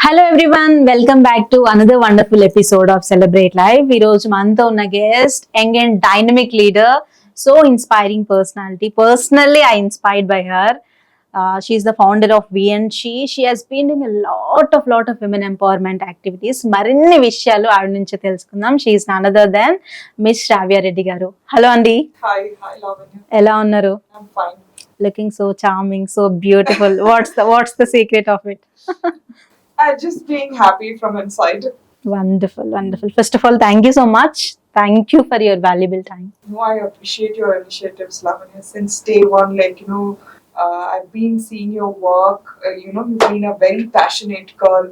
Hello everyone, welcome back to another wonderful episode of celebrate life. ఈ రోజు మనతో ఉన్న guest young and dynamic leader, so inspiring personality. Personally, I inspired by her. She is the founder of VNC. She has been doing a lot of women empowerment activities. మరిన్ని విషయాలు ఆవిడ నుంచి తెలుసుకుందాం. She is none other than Miss Shravya Reddy గారు. Hello అండి. Hi, Lavanya. ఎలా ఉన్నారు? I'm fine. Looking so charming, so beautiful. What's the secret of it? I'm just being happy from inside. Wonderful. First of all, thank you so much. Thank you for your valuable time. No, I appreciate your initiatives, Lavanya. Since day one, I've been seeing your work. You've been a very passionate girl.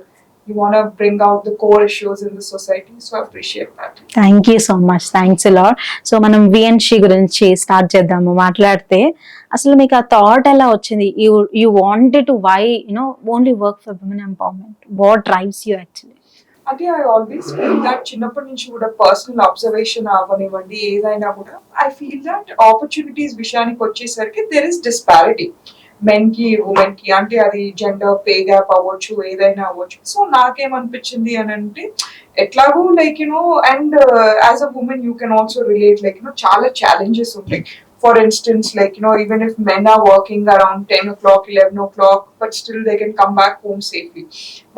You want to bring out the core issues in the society, so I appreciate that. Thank you so much. Thanks a lot. So మనం VNC గురించి start చేద్దాము మాట్లాడితే. అసలు మీకు ఆ thought ఎలా వచ్చింది? You wanted to why only work for women empowerment? What drives you actually? అంటే ఐ ఆల్వేస్ ఫీల్ దట్ చిన్నప్పటి నుంచి కూడా పర్సనల్ అబ్జర్వేషన్ అవనివ్వండి ఏదైనా కూడా ఐ ఫీల్ దట్ ఆపర్చునిటీస్ విషయానికి వచ్చేసరికి దెర్ ఇస్ డిస్పారిటీ మెన్ కి ఉమెన్ కి. అంటే అది జెండర్ పే గ్యాప్ అవ్వచ్చు ఏదైనా అవ్వచ్చు. సో నాకేమనిపించింది అని అంటే ఎట్లాగో and as a women you can also relate చాలా ఛాలెంజెస్ ఉంటాయి. For instance even if men are working around 10 o'clock 11 o'clock but still they can come back home safely,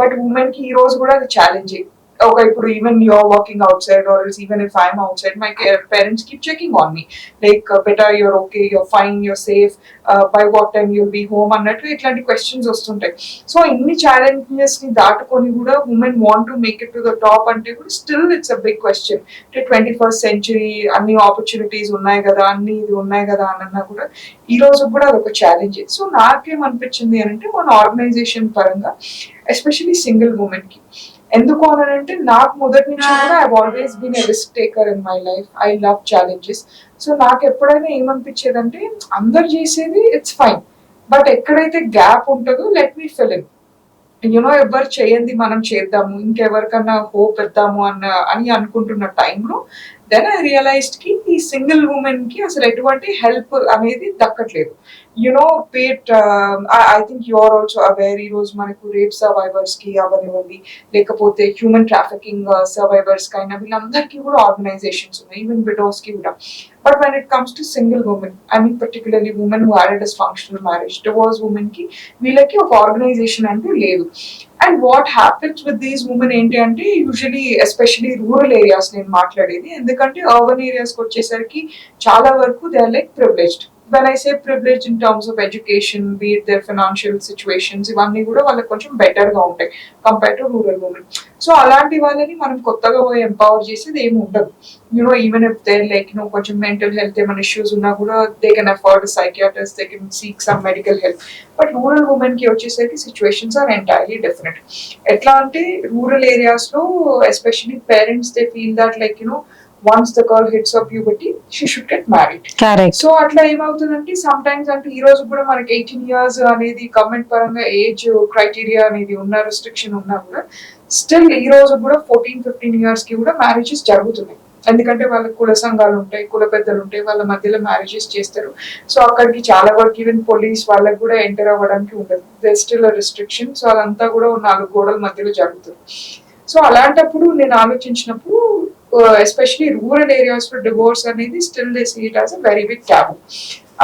but women ki ee roju kuda అది challenging. Okay, even you're working outside or else even if I'm outside, my parents keep checking on me beta you're okay, you're fine, you're safe, by what time you'll be home అన్నట్టు ఇట్లాంటి questions వస్తుంటాయి. So ఇన్ని challenges ని దాటుకొని కూడా women want to make it to the top అంటే కూడా still it's a big question. అంటే 21st century అన్ని ఆపర్చునిటీస్ ఉన్నాయి కదా, అన్ని ఇది ఉన్నాయి కదా అన్నా కూడా ఈ రోజు కూడా అదొక ఛాలెంజ్. సో నాకేమనిపించింది అని అంటే మన ఆర్గనైజేషన్ పరంగా ఎస్పెషలీ సింగిల్ ఉమెన్ కి ఎందుకు అనంటే నాకు మొదటి నుంచి కూడా I always been a risk taker in my life. I love challenges. So నాకు ఎప్పుడైనా ఏమనిపించేదంటే అందరు చేసేది ఇట్స్ ఫైన్, బట్ ఎక్కడైతే గ్యాప్ ఉంటుందో లెట్ మీ ఫిల్ ఇన్. ఎవరు చేయండి మనం చేద్దాము, ఇంకెవరికన్నా హోప్ ఇద్దాము అని అనుకుంటున్న టైంలో దెన్ ఐ రియలైజ్డ్ కి ఈ సింగిల్ ఉమెన్ కి అసలు ఎటువంటి హెల్ప్ అనేది దక్కట్లేదు. But I think you are also aware ఈ రోజు మనకు రేప్ సర్వైవర్స్ కి అవనివ్వండి లేకపోతే హ్యూమన్ ట్రాఫికింగ్ సర్వైవర్స్ కైనా వీళ్ళందరికీ కూడా ఆర్గనైజేషన్స్ ఉన్నాయి, ఈవెన్ విడోస్ కి కూడా. But when it comes to single women, I mean particularly women who had a dysfunctional marriage, divorced women ki వీళ్ళకి ఒక ఆర్గనైజేషన్ అంటూ లేదు. And what happens with these women ఏంటి అంటే యూజువలీ ఎస్పెషలీ రూరల్ ఏరియాస్ నేను మాట్లాడేది, ఎందుకంటే అర్బన్ ఏరియాస్కి వచ్చేసరికి చాలా వరకు they are like privileged. when I say privilege in terms of education, be it their financial situations, ఇవన్నీ కూడా వాళ్ళకి కొంచెం బెటర్ గా ఉంటాయి compare to rural women. So అలాంటి వాళ్ళని మనం కొత్తగా పోయి ఎంపవర్ చేసేది ఏమి ఉండదు. ఈవెన్ ఇఫ్ దేర్ కొంచెం మెంటల్ హెల్త్ ఏమైనా ఇష్యూస్ ఉన్నా కూడా they can afford psychiatrist, they can seek some medical help. But rural women కి వచ్చేసరికి సిచ్యువేషన్స్ ఆర్ ఎంటైర్లీ డిఫరెంట్. ఎట్లా అంటే రూరల్ ఏరియాస్ లో especially parents they feel that once the girl hits her puberty, she should get married. Correct. So అట్లా ఏమవుతుందంటే some times అంటే ఈ రోజు కూడా మనకి 18 years అనేది గవర్నమెంట్ పరంగా ఏజ్ క్రైటీరియా అనేది ఉన్న రిస్ట్రిక్షన్ ఉన్నా కూడా స్టిల్ ఈ రోజు కూడా 14-15 years కి కూడా మ్యారేజెస్ జరుగుతున్నాయి. ఎందుకంటే వాళ్ళకి కుల సంఘాలు ఉంటాయి, కుల పెద్దలు ఉంటాయి, వాళ్ళ మధ్యలో మ్యారేజెస్ చేస్తారు. సో అక్కడికి చాలా వరకు ఈవెన్ పోలీస్ వాళ్ళకి కూడా ఎంటర్ అవ్వడానికి ఉండదు, దే స్టిల్ రిస్ట్రిక్షన్. సో అదంతా కూడా 4 గోడల మధ్యలో జరుగుతుంది. సో అలాంటప్పుడు నేను ఆలోచించినప్పుడు ఎస్పెషలీ రూరల్ ఏరియాస్ లో డివోర్స్ అనేది still they see it as a very big taboo.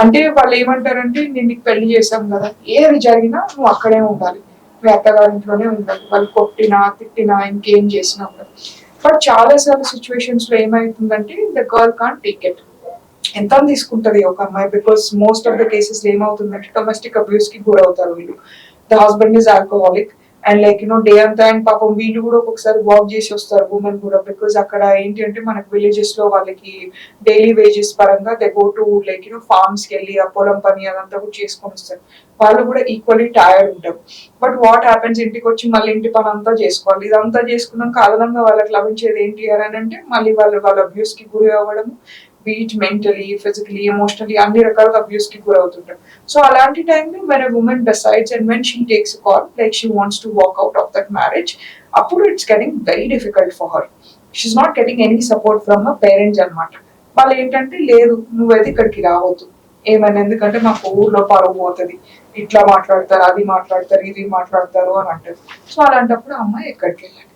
అంటే వాళ్ళు ఏమంటారంటే నేను నీకు పెళ్లి చేశాం కదా, ఏది జరిగినా నువ్వు అక్కడే ఉండాలి, మీ అత్తగారింట్లోనే ఉండాలి, వాళ్ళు కొట్టినా తిట్టినా ఇంకేం చేసినా కూడా. బట్ చాలా సార్లు సిచ్యువేషన్స్ లో ఏమైతుందంటే the girl can't take it. ఎంత తీసుకుంటది ఒక అమ్మాయి, because most of the cases ఏమవుతుందంటే డొమెస్టిక్ అబ్యూస్ కి గురవుతారు వీళ్ళు. The husband is alcoholic and day అంతా అండ్ పాపం వీళ్ళు కూడా ఒక్కొక్కసారి వర్క్ చేసి వస్తారు ఉమెన్ కూడా, బికాస్ అక్కడ ఏంటి అంటే మనకి విలేజెస్ లో వాళ్ళకి డైలీ వేజెస్ పరంగా దే గో టు ఫార్మ్స్ కి వెళ్ళి ఆ పొలం పని అదంతా కూడా చేసుకొని వస్తారు. వాళ్ళు కూడా ఈక్వల్లీ టైర్డ్ ఉంటారు. బట్ వాట్ హ్యాపెన్స్, ఇంటికి వచ్చి మళ్ళీ ఇంటి పని అంతా చేసుకోవాలి. ఇదంతా చేసుకున్నాక అదనంగా వాళ్ళకి లభించేది ఏంటి అని అంటే మళ్ళీ వాళ్ళ అబ్యూస్ కి గురి అవ్వడము, బీట్ మెంటలీ ఫిజికలీ ఎమోషనలీ అన్ని రకాలుగా అబ్యూస్ కి గురవుతుంటారు. సో అలాంటి టైంలో when a woman decides and when she takes call she wants to walk out of that marriage, అప్పుడు it's getting very difficult for her. She's not getting any support from her parents అనమాట. వాళ్ళు ఏంటంటే లేదు నువ్వైతే ఇక్కడికి రావద్దు ఏమైనా, ఎందుకంటే మాకు ఊర్లో పరువు పోతుంది, ఇట్లా మాట్లాడతారు, అది మాట్లాడతారు, ఇది మాట్లాడతారు అని అంటారు. సో అలాంటప్పుడు అమ్మాయి ఎక్కడికి వెళ్ళాలి,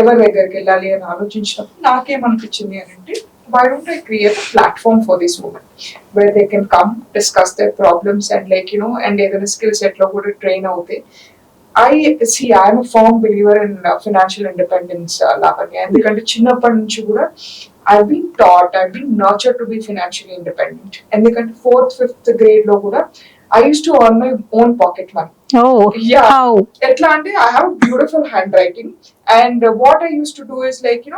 ఎవరి దగ్గరికి వెళ్ళాలి అని ఆలోచించినప్పుడు నాకేమనిపించింది అని అంటే, why don't I create a platform for these women where they can come discuss their problems and and ఏదైనా స్కిల్ సెట్ లో కూడా ట్రైన్ అవుతాయి. I'm a firm believer in financial independence, Lavanya. ఎందుకంటే చిన్నప్పటి నుంచి కూడా I've been nurtured to be financially independent. ఎందుకంటే 4th, 5th grade లో కూడా I used to earn my own pocket money. Oh, yeah. how? ఎట్లా అంటే I have beautiful handwriting and what I used to do is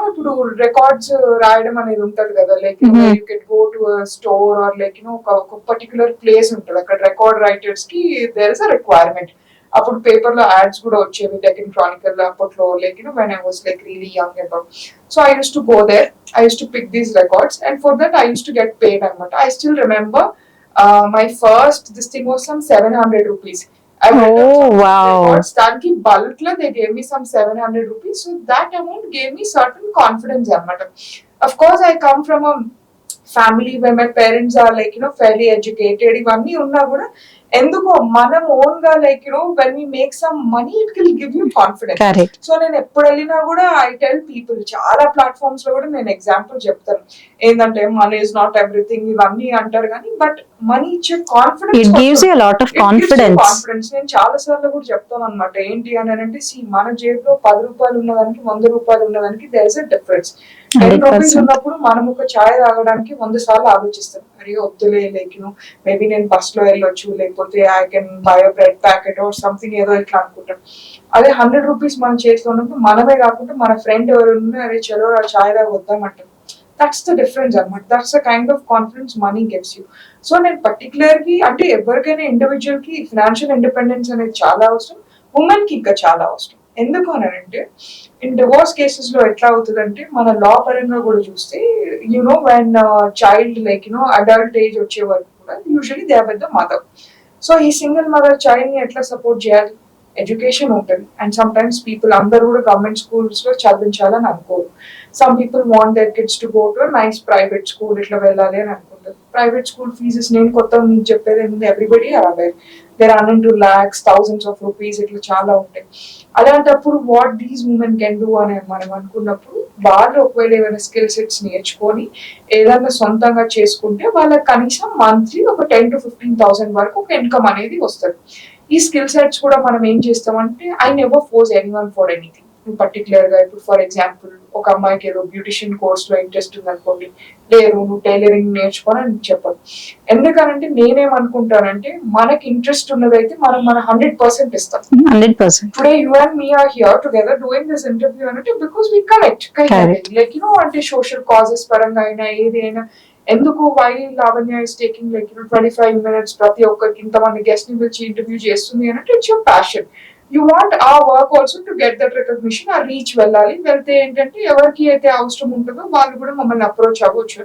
ఇప్పుడు records రాయడం అనేది ఉంటది కదా, you can go to a store or ఒక పర్టికులర్ ప్లేస్ ఉంటుంది, అక్కడ రికార్డ్ రైటర్స్ కి there is a requirement. అప్పుడు పేపర్ లో యాడ్స్ కూడా వచ్చేవి, డెక్కన్ క్రానికల్ అప్పట్లో when I was really young about. So I used to go there, I used to pick these records and for that I used to get paid అనమాట. I still remember my first this thing was some 700 rupees. I Oh, wow. records దానికి bulk లో they gave me some 700 rupees. So that amount gave me certain confidence అనమాట. Of course I come from a family where my parents are fairly educated, ఇవన్నీ ఉన్నా కూడా ఎందుకో మనం own గా when we make some money it will give you confidence. Correct. So నేను ఎప్పుడు వెళ్ళినా కూడా I tell people, చాలా ప్లాట్ఫామ్స్ లో కూడా నేను ఎగ్జాంపుల్ చెప్తాను, ఏంటంటే మనీ ఇస్ నాట్ ఎవ్రీథింగ్ ఇవన్నీ అంటారు కానీ బట్ మనీ ఇచ్చే confidence, It gives you a lot of confidence. Confidence. నేను చాలా సార్లు కూడా చెప్తాను అనమాట, ఏంటి అని అంటే మన జేబులో 10 రూపాయలు ఉన్నదానికి 100 రూపాయలు ఉన్నదానికి there is a difference. 10 rupees ఉన్నప్పుడు మనం ఒక ఛాయ్ తాగడానికి 100 సార్లు ఆలోచిస్తాం, అరే వద్దులే మేబీ నేను బస్ లో వెళ్ళొచ్చు, లేకపోతే I can buy a bread packet or something ఏదో ఇట్లా అనుకుంటాం. అదే 100 రూపీస్ మనం చేతిలో ఉన్నప్పుడు మనమే కాకుండా మన ఫ్రెండ్ ఎవరు ఉన్నా అరే చలో ఆ ఛాయ్ తాగ వద్దామంటాం. దట్స్ ద డిఫరెన్స్ అనమాట, that's the kind of confidence money gives you. So నేను పర్టికులర్లీ అంటే ఎవరికైనా ఇండివిజువల్ కి ఫినాన్షియల్ ఇండిపెండెన్స్ అనేది చాలా అవసరం, ఉమెన్ కి ఇంకా చాలా అవసరం. ఎందుకు అని అంటే ఇన్ డివోర్స్ కేసెస్ లో ఎట్లా అవుతుందంటే మన లా పరంగా కూడా చూస్తే వెన్ చైల్డ్ అడల్ట్ ఏజ్ వచ్చే వరకు కూడా usually they are with the mother. So ఈ సింగిల్ మదర్ చైల్డ్ ని ఎట్లా సపోర్ట్ చేయాలి, ఎడ్యుకేషన్ ఉంటుంది. అండ్ సమ్ టైమ్స్ పీపుల్ అందరూ కూడా గవర్నమెంట్ స్కూల్స్ లో చదివించాలని అనుకోరు. Some people want their kids to go to nice private school ఇట్లా వెళ్ళాలి అని అనుకుంటారు. ప్రైవేట్ స్కూల్ ఫీజెస్ నేను కొత్తగా మీకు చెప్పేది ఏంటంటే everybody are aware there are into lakhs, thousands of rupees ఇట్లా చాలా ఉంటాయి. అలాంటప్పుడు what these women can do అని మనం అనుకున్నప్పుడు వాళ్ళు ఒకవేళ ఏమైనా స్కిల్ సెట్స్ నేర్చుకొని ఏదైనా సొంతంగా చేసుకుంటే వాళ్ళకి కనీసం మంత్లీ ఒక 10,000 to 15,000 వరకు ఒక ఇన్కమ్ అనేది వస్తుంది. ఈ స్కిల్ సెట్స్ కూడా మనం ఏం చేస్తామంటే I never force anyone for anything. Particular గా ఇప్పుడు ఫర్ ఎగ్జాంపుల్ ఒక అమ్మాయికి ఏదో బ్యూటిషియన్ కోర్స్ లో ఇంట్రెస్ట్ ఉంది అనుకోండి, లేదు నువ్వు టైలరింగ్ నేర్చుకోని అని చెప్పదు. ఎందుకనంటే నేనేమనుకుంటానంటే మనకి ఇంట్రెస్ట్ ఉన్నదైతే మనం మన 100% ఇస్తాం. 100%. Today you and me are here together doing this interview అంటే బికాస్ వి కనెక్ట్ అంటే సోషల్ కాజెస్ పరంగా అయినా ఏది అయినా. ఎందుకు why Lavanya is taking 25 minutes ప్రతి ఒక్కరికి ఇంతమంది గెస్ట్ ని పిలిచి ఇంటర్వ్యూ చేస్తుంది అంటే it's your passion. You want uh work also to get that recognition, uh reach వెళ్ళాలి. వెళ్తే ఏంటంటే ఎవరికి అయితే అవసరం ఉంటుందో వాళ్ళు కూడా మమ్మల్ని అప్రోచ్ అవ్వచ్చు.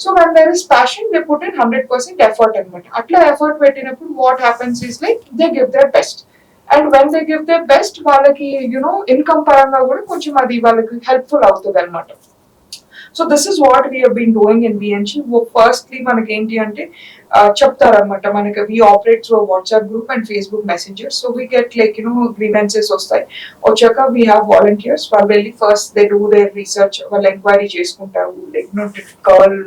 So when there is passion they put in 100% effort అనమాట. అట్లా ఎఫర్ట్ పెట్టినప్పుడు what happens is they give their best. And when they give their best వాళ్ళకి ఇన్కమ్ పరంగా కూడా కొంచెం అది వాళ్ళకి హెల్ప్ఫుల్ అవుతుంది అనమాట. So this is what we have been doing in BNG. Firstly మనకి ఏంటి అంటే చెప్తారనమాట, మనకి we operate through WhatsApp group and Facebook Messenger. So we get grievances వస్తాయి. వచ్చాక వీ హ్యావ్ వాలంటీర్స్, వాళ్ళు వెళ్ళి first they do their research, వాళ్ళు ఎంక్వైరీ చేసుకుంటారు. గర్ల్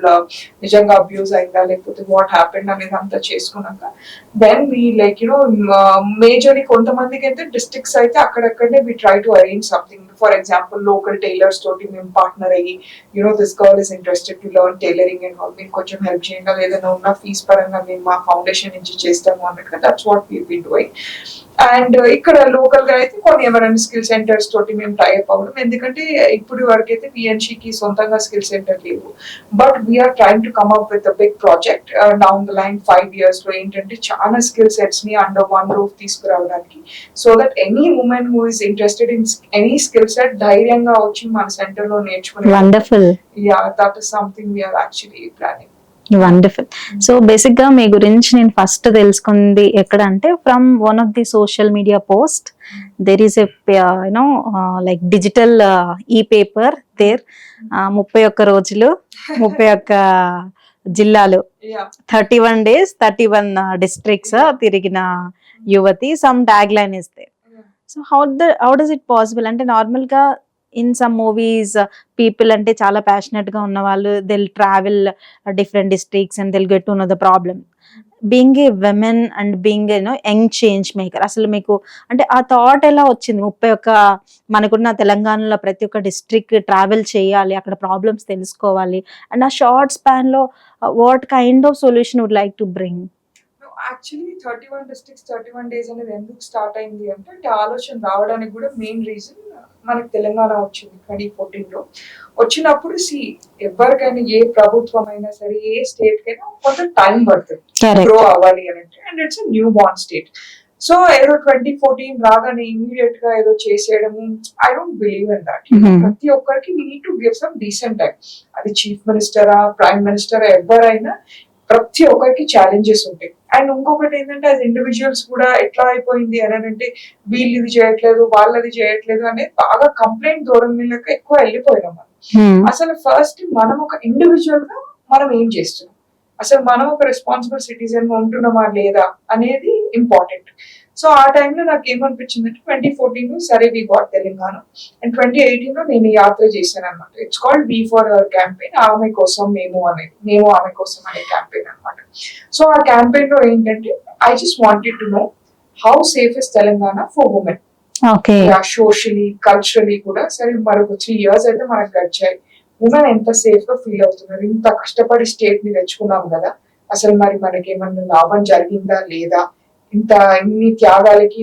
నిజంగా అబ్యూజ్ అయిందా లేకపోతే వాట్ హ్యాపెండ్ అనేది అంతా చేసుకున్నాక దెన్ వీ మేజర్లీ కొంతమందికి అయితే డిస్ట్రిక్ట్స్ అయితే అక్కడక్కడనే we try to arrange something. For example local tailors తోటి మేము పార్ట్నర్ అయ్యి this girl is interested to learn tailoring and all, మీరు కొంచెం హెల్ప్ చేయండి, ఏదైనా ఉన్న ఫీజ్ పరంగా మేము మా ఫౌండేషన్ నుంచి చేస్తాము అన్నట్టుగా that's what we been doing. And ఇక్కడ లోకల్ గా అయితే కొన్ని ఎవరైనా స్కిల్ సెంటర్స్ తోటి మేము టైఅప్ అవ్వడం. ఎందుకంటే ఇప్పుడు వరకు అయితే పిఎన్షికి సొంతంగా స్కిల్ సెంటర్ లేవు, but we're trying to come up with a big project down the line 5 years లో ఏంటంటే చాలా స్కిల్ సెట్స్ ని అండర్ వన్ రూఫ్ తీసుకురావడానికి. So that any women who is interested in any skill set ధైర్యంగా వచ్చి మన center లో నేర్చుకునే. Wonderful. Yeah, that is something we're actually planning. Wonderful. So basic గా మీ గురించి నేను ఫస్ట్ తెలుసుకుంది ఎక్కడ అంటే from one of the social media post. There is a like digital ఈ పేపర్ దేర్ 31 రోజులు 31 జిల్లాలు Yeah. 31 days 31 districts తిరిగిన యువతి సమ్ ట్యాగ్ లైన్ ఇస్తే. So how does it possible అంటే నార్మల్ గా ఇన్ సమ్ మూవీస్ పీపుల్ అంటే చాలా ప్యాషనెట్ గా ఉన్న వాళ్ళు they'll travel different districts and they'll get to know the problem. Being a women and being young change maker, అసలు మీకు అంటే ఆ థాట్ ఎలా వచ్చింది? 31 మనకున్న తెలంగాణలో ప్రతి ఒక్క డిస్ట్రిక్ట్ ట్రావెల్ చేయాలి, అక్కడ ప్రాబ్లమ్స్ తెలుసుకోవాలి, అండ్ ఆ షార్ట్ స్పాన్ లో what kind of solution would like to bring? Actually 31 districts 31 days అనేది ఎందుకు స్టార్ట్ అయింది అంటే ఆలోచన రావడానికి కూడా మెయిన్ రీజన్ మనకు తెలంగాణ వచ్చింది 2014లో. వచ్చినప్పుడు ఎవరికైనా ఏ ప్రభుత్వం అయినా సరే ఏ స్టేట్ కైనా కొంత టైం పడుతుంది గ్రో అవ్వాలి అని అంటే, and it's new born state. So ఏదో 2014 రాగానే ఇమీడియట్ గా ఏదో చేసేయడము, I don't believe in that. ప్రతి ఒక్కరికి we need to give some decent time. అది చీఫ్ మినిస్టరా ప్రైమ్ మినిస్టరా ఎవరైనా ప్రతి ఒక్కరికి ఛాలెంజెస్ ఉంటాయి. అండ్ ఇంకొకటి ఏంటంటే అది ఇండివిజువల్స్ కూడా ఎట్లా అయిపోయింది అని అంటే వీళ్ళు ఇది చేయట్లేదు వాళ్ళది చేయట్లేదు అనేది బాగా కంప్లైంట్ ధోరణిలోకి ఎక్కువ వెళ్ళిపోయినాం మనం. అసలు ఫస్ట్ మనం ఒక ఇండివిజువల్ గా మనం ఏం చేస్తున్నాం, అసలు మనం ఒక రెస్పాన్సిబుల్ సిటిజన్ గా ఉంటున్నామా లేదా అనేది ఇంపార్టెంట్. సో ఆ టైంలో నాకు ఏమనిపించింది అంటే 2014 సరే వి గాట్ తెలంగాణ, అండ్ 2018 నేను యాత్ర చేశాను అనమాట. It's called we for our campaign, ఆమె కోసం మేము అనేది, మేము ఆమె కోసం అనే క్యాంపెయిన్ అనమాట. సో ఆ క్యాంపెయిన్ లో ఏంటంటే I just wanted to know how safe is Telangana for women, socially culturally కూడా. సరే మరొక 3 years అయితే మనకు గడిచాయి, ఉమెన్ ఎంత సేఫ్ గా ఫీల్ అవుతున్నారు, ఇంత కష్టపడి స్టేట్ ని తెచ్చుకున్నాం కదా, అసలు మరి మనకి ఏమన్నా లాభం జరిగిందా లేదా, ఇంత ఇన్ని త్యాగాలకి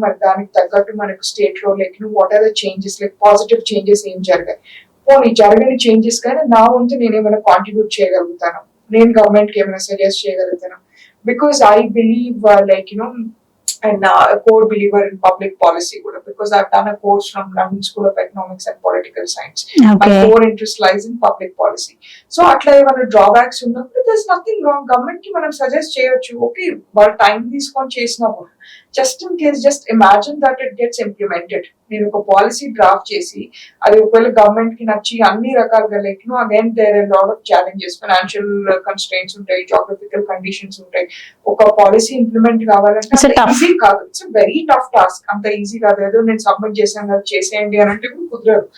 మరి దానికి తగ్గట్టు మనకు స్టేట్ లో what are the changes, positive changes ఏం జరిగాయి, పోనీ జరగని చేంజెస్ కానీ నా వంతు నేను ఏమైనా కాంట్రిబ్యూట్ చేయగలుగుతాను, నేను గవర్నమెంట్ కి ఏమైనా సజెస్ట్ చేయగలుగుతాను. Because I believe and a core believer in public policy kuda, because I've done a course from London School of Economics and Political Science. My core interest lies in public policy. So atla evana drawbacks unnappudu there's nothing wrong, government ki manam suggest cheyochu, okay but time తీసుకొని చేసినా కూడా just in case, just imagine that it gets implemented. నేను ఒక policy draft చేసి అది ఒకవేళ government కి నచ్చి అన్ని రకాలుగా again there are lot of challenges, financial constraints ఉంటాయి, జాగ్రఫికల్ కండిషన్స్ ఉంటాయి. ఒక పాలసీ ఇంప్లిమెంట్ కావాలంటే ఈజీ కాదు, ఇట్స్ వెరీ టఫ్ టాస్క్. అంత ఈజీ కాదు, ఏదో నేను సబ్మిట్ చేశాను కదా చేసేయండి అని అంటే కుదరదు.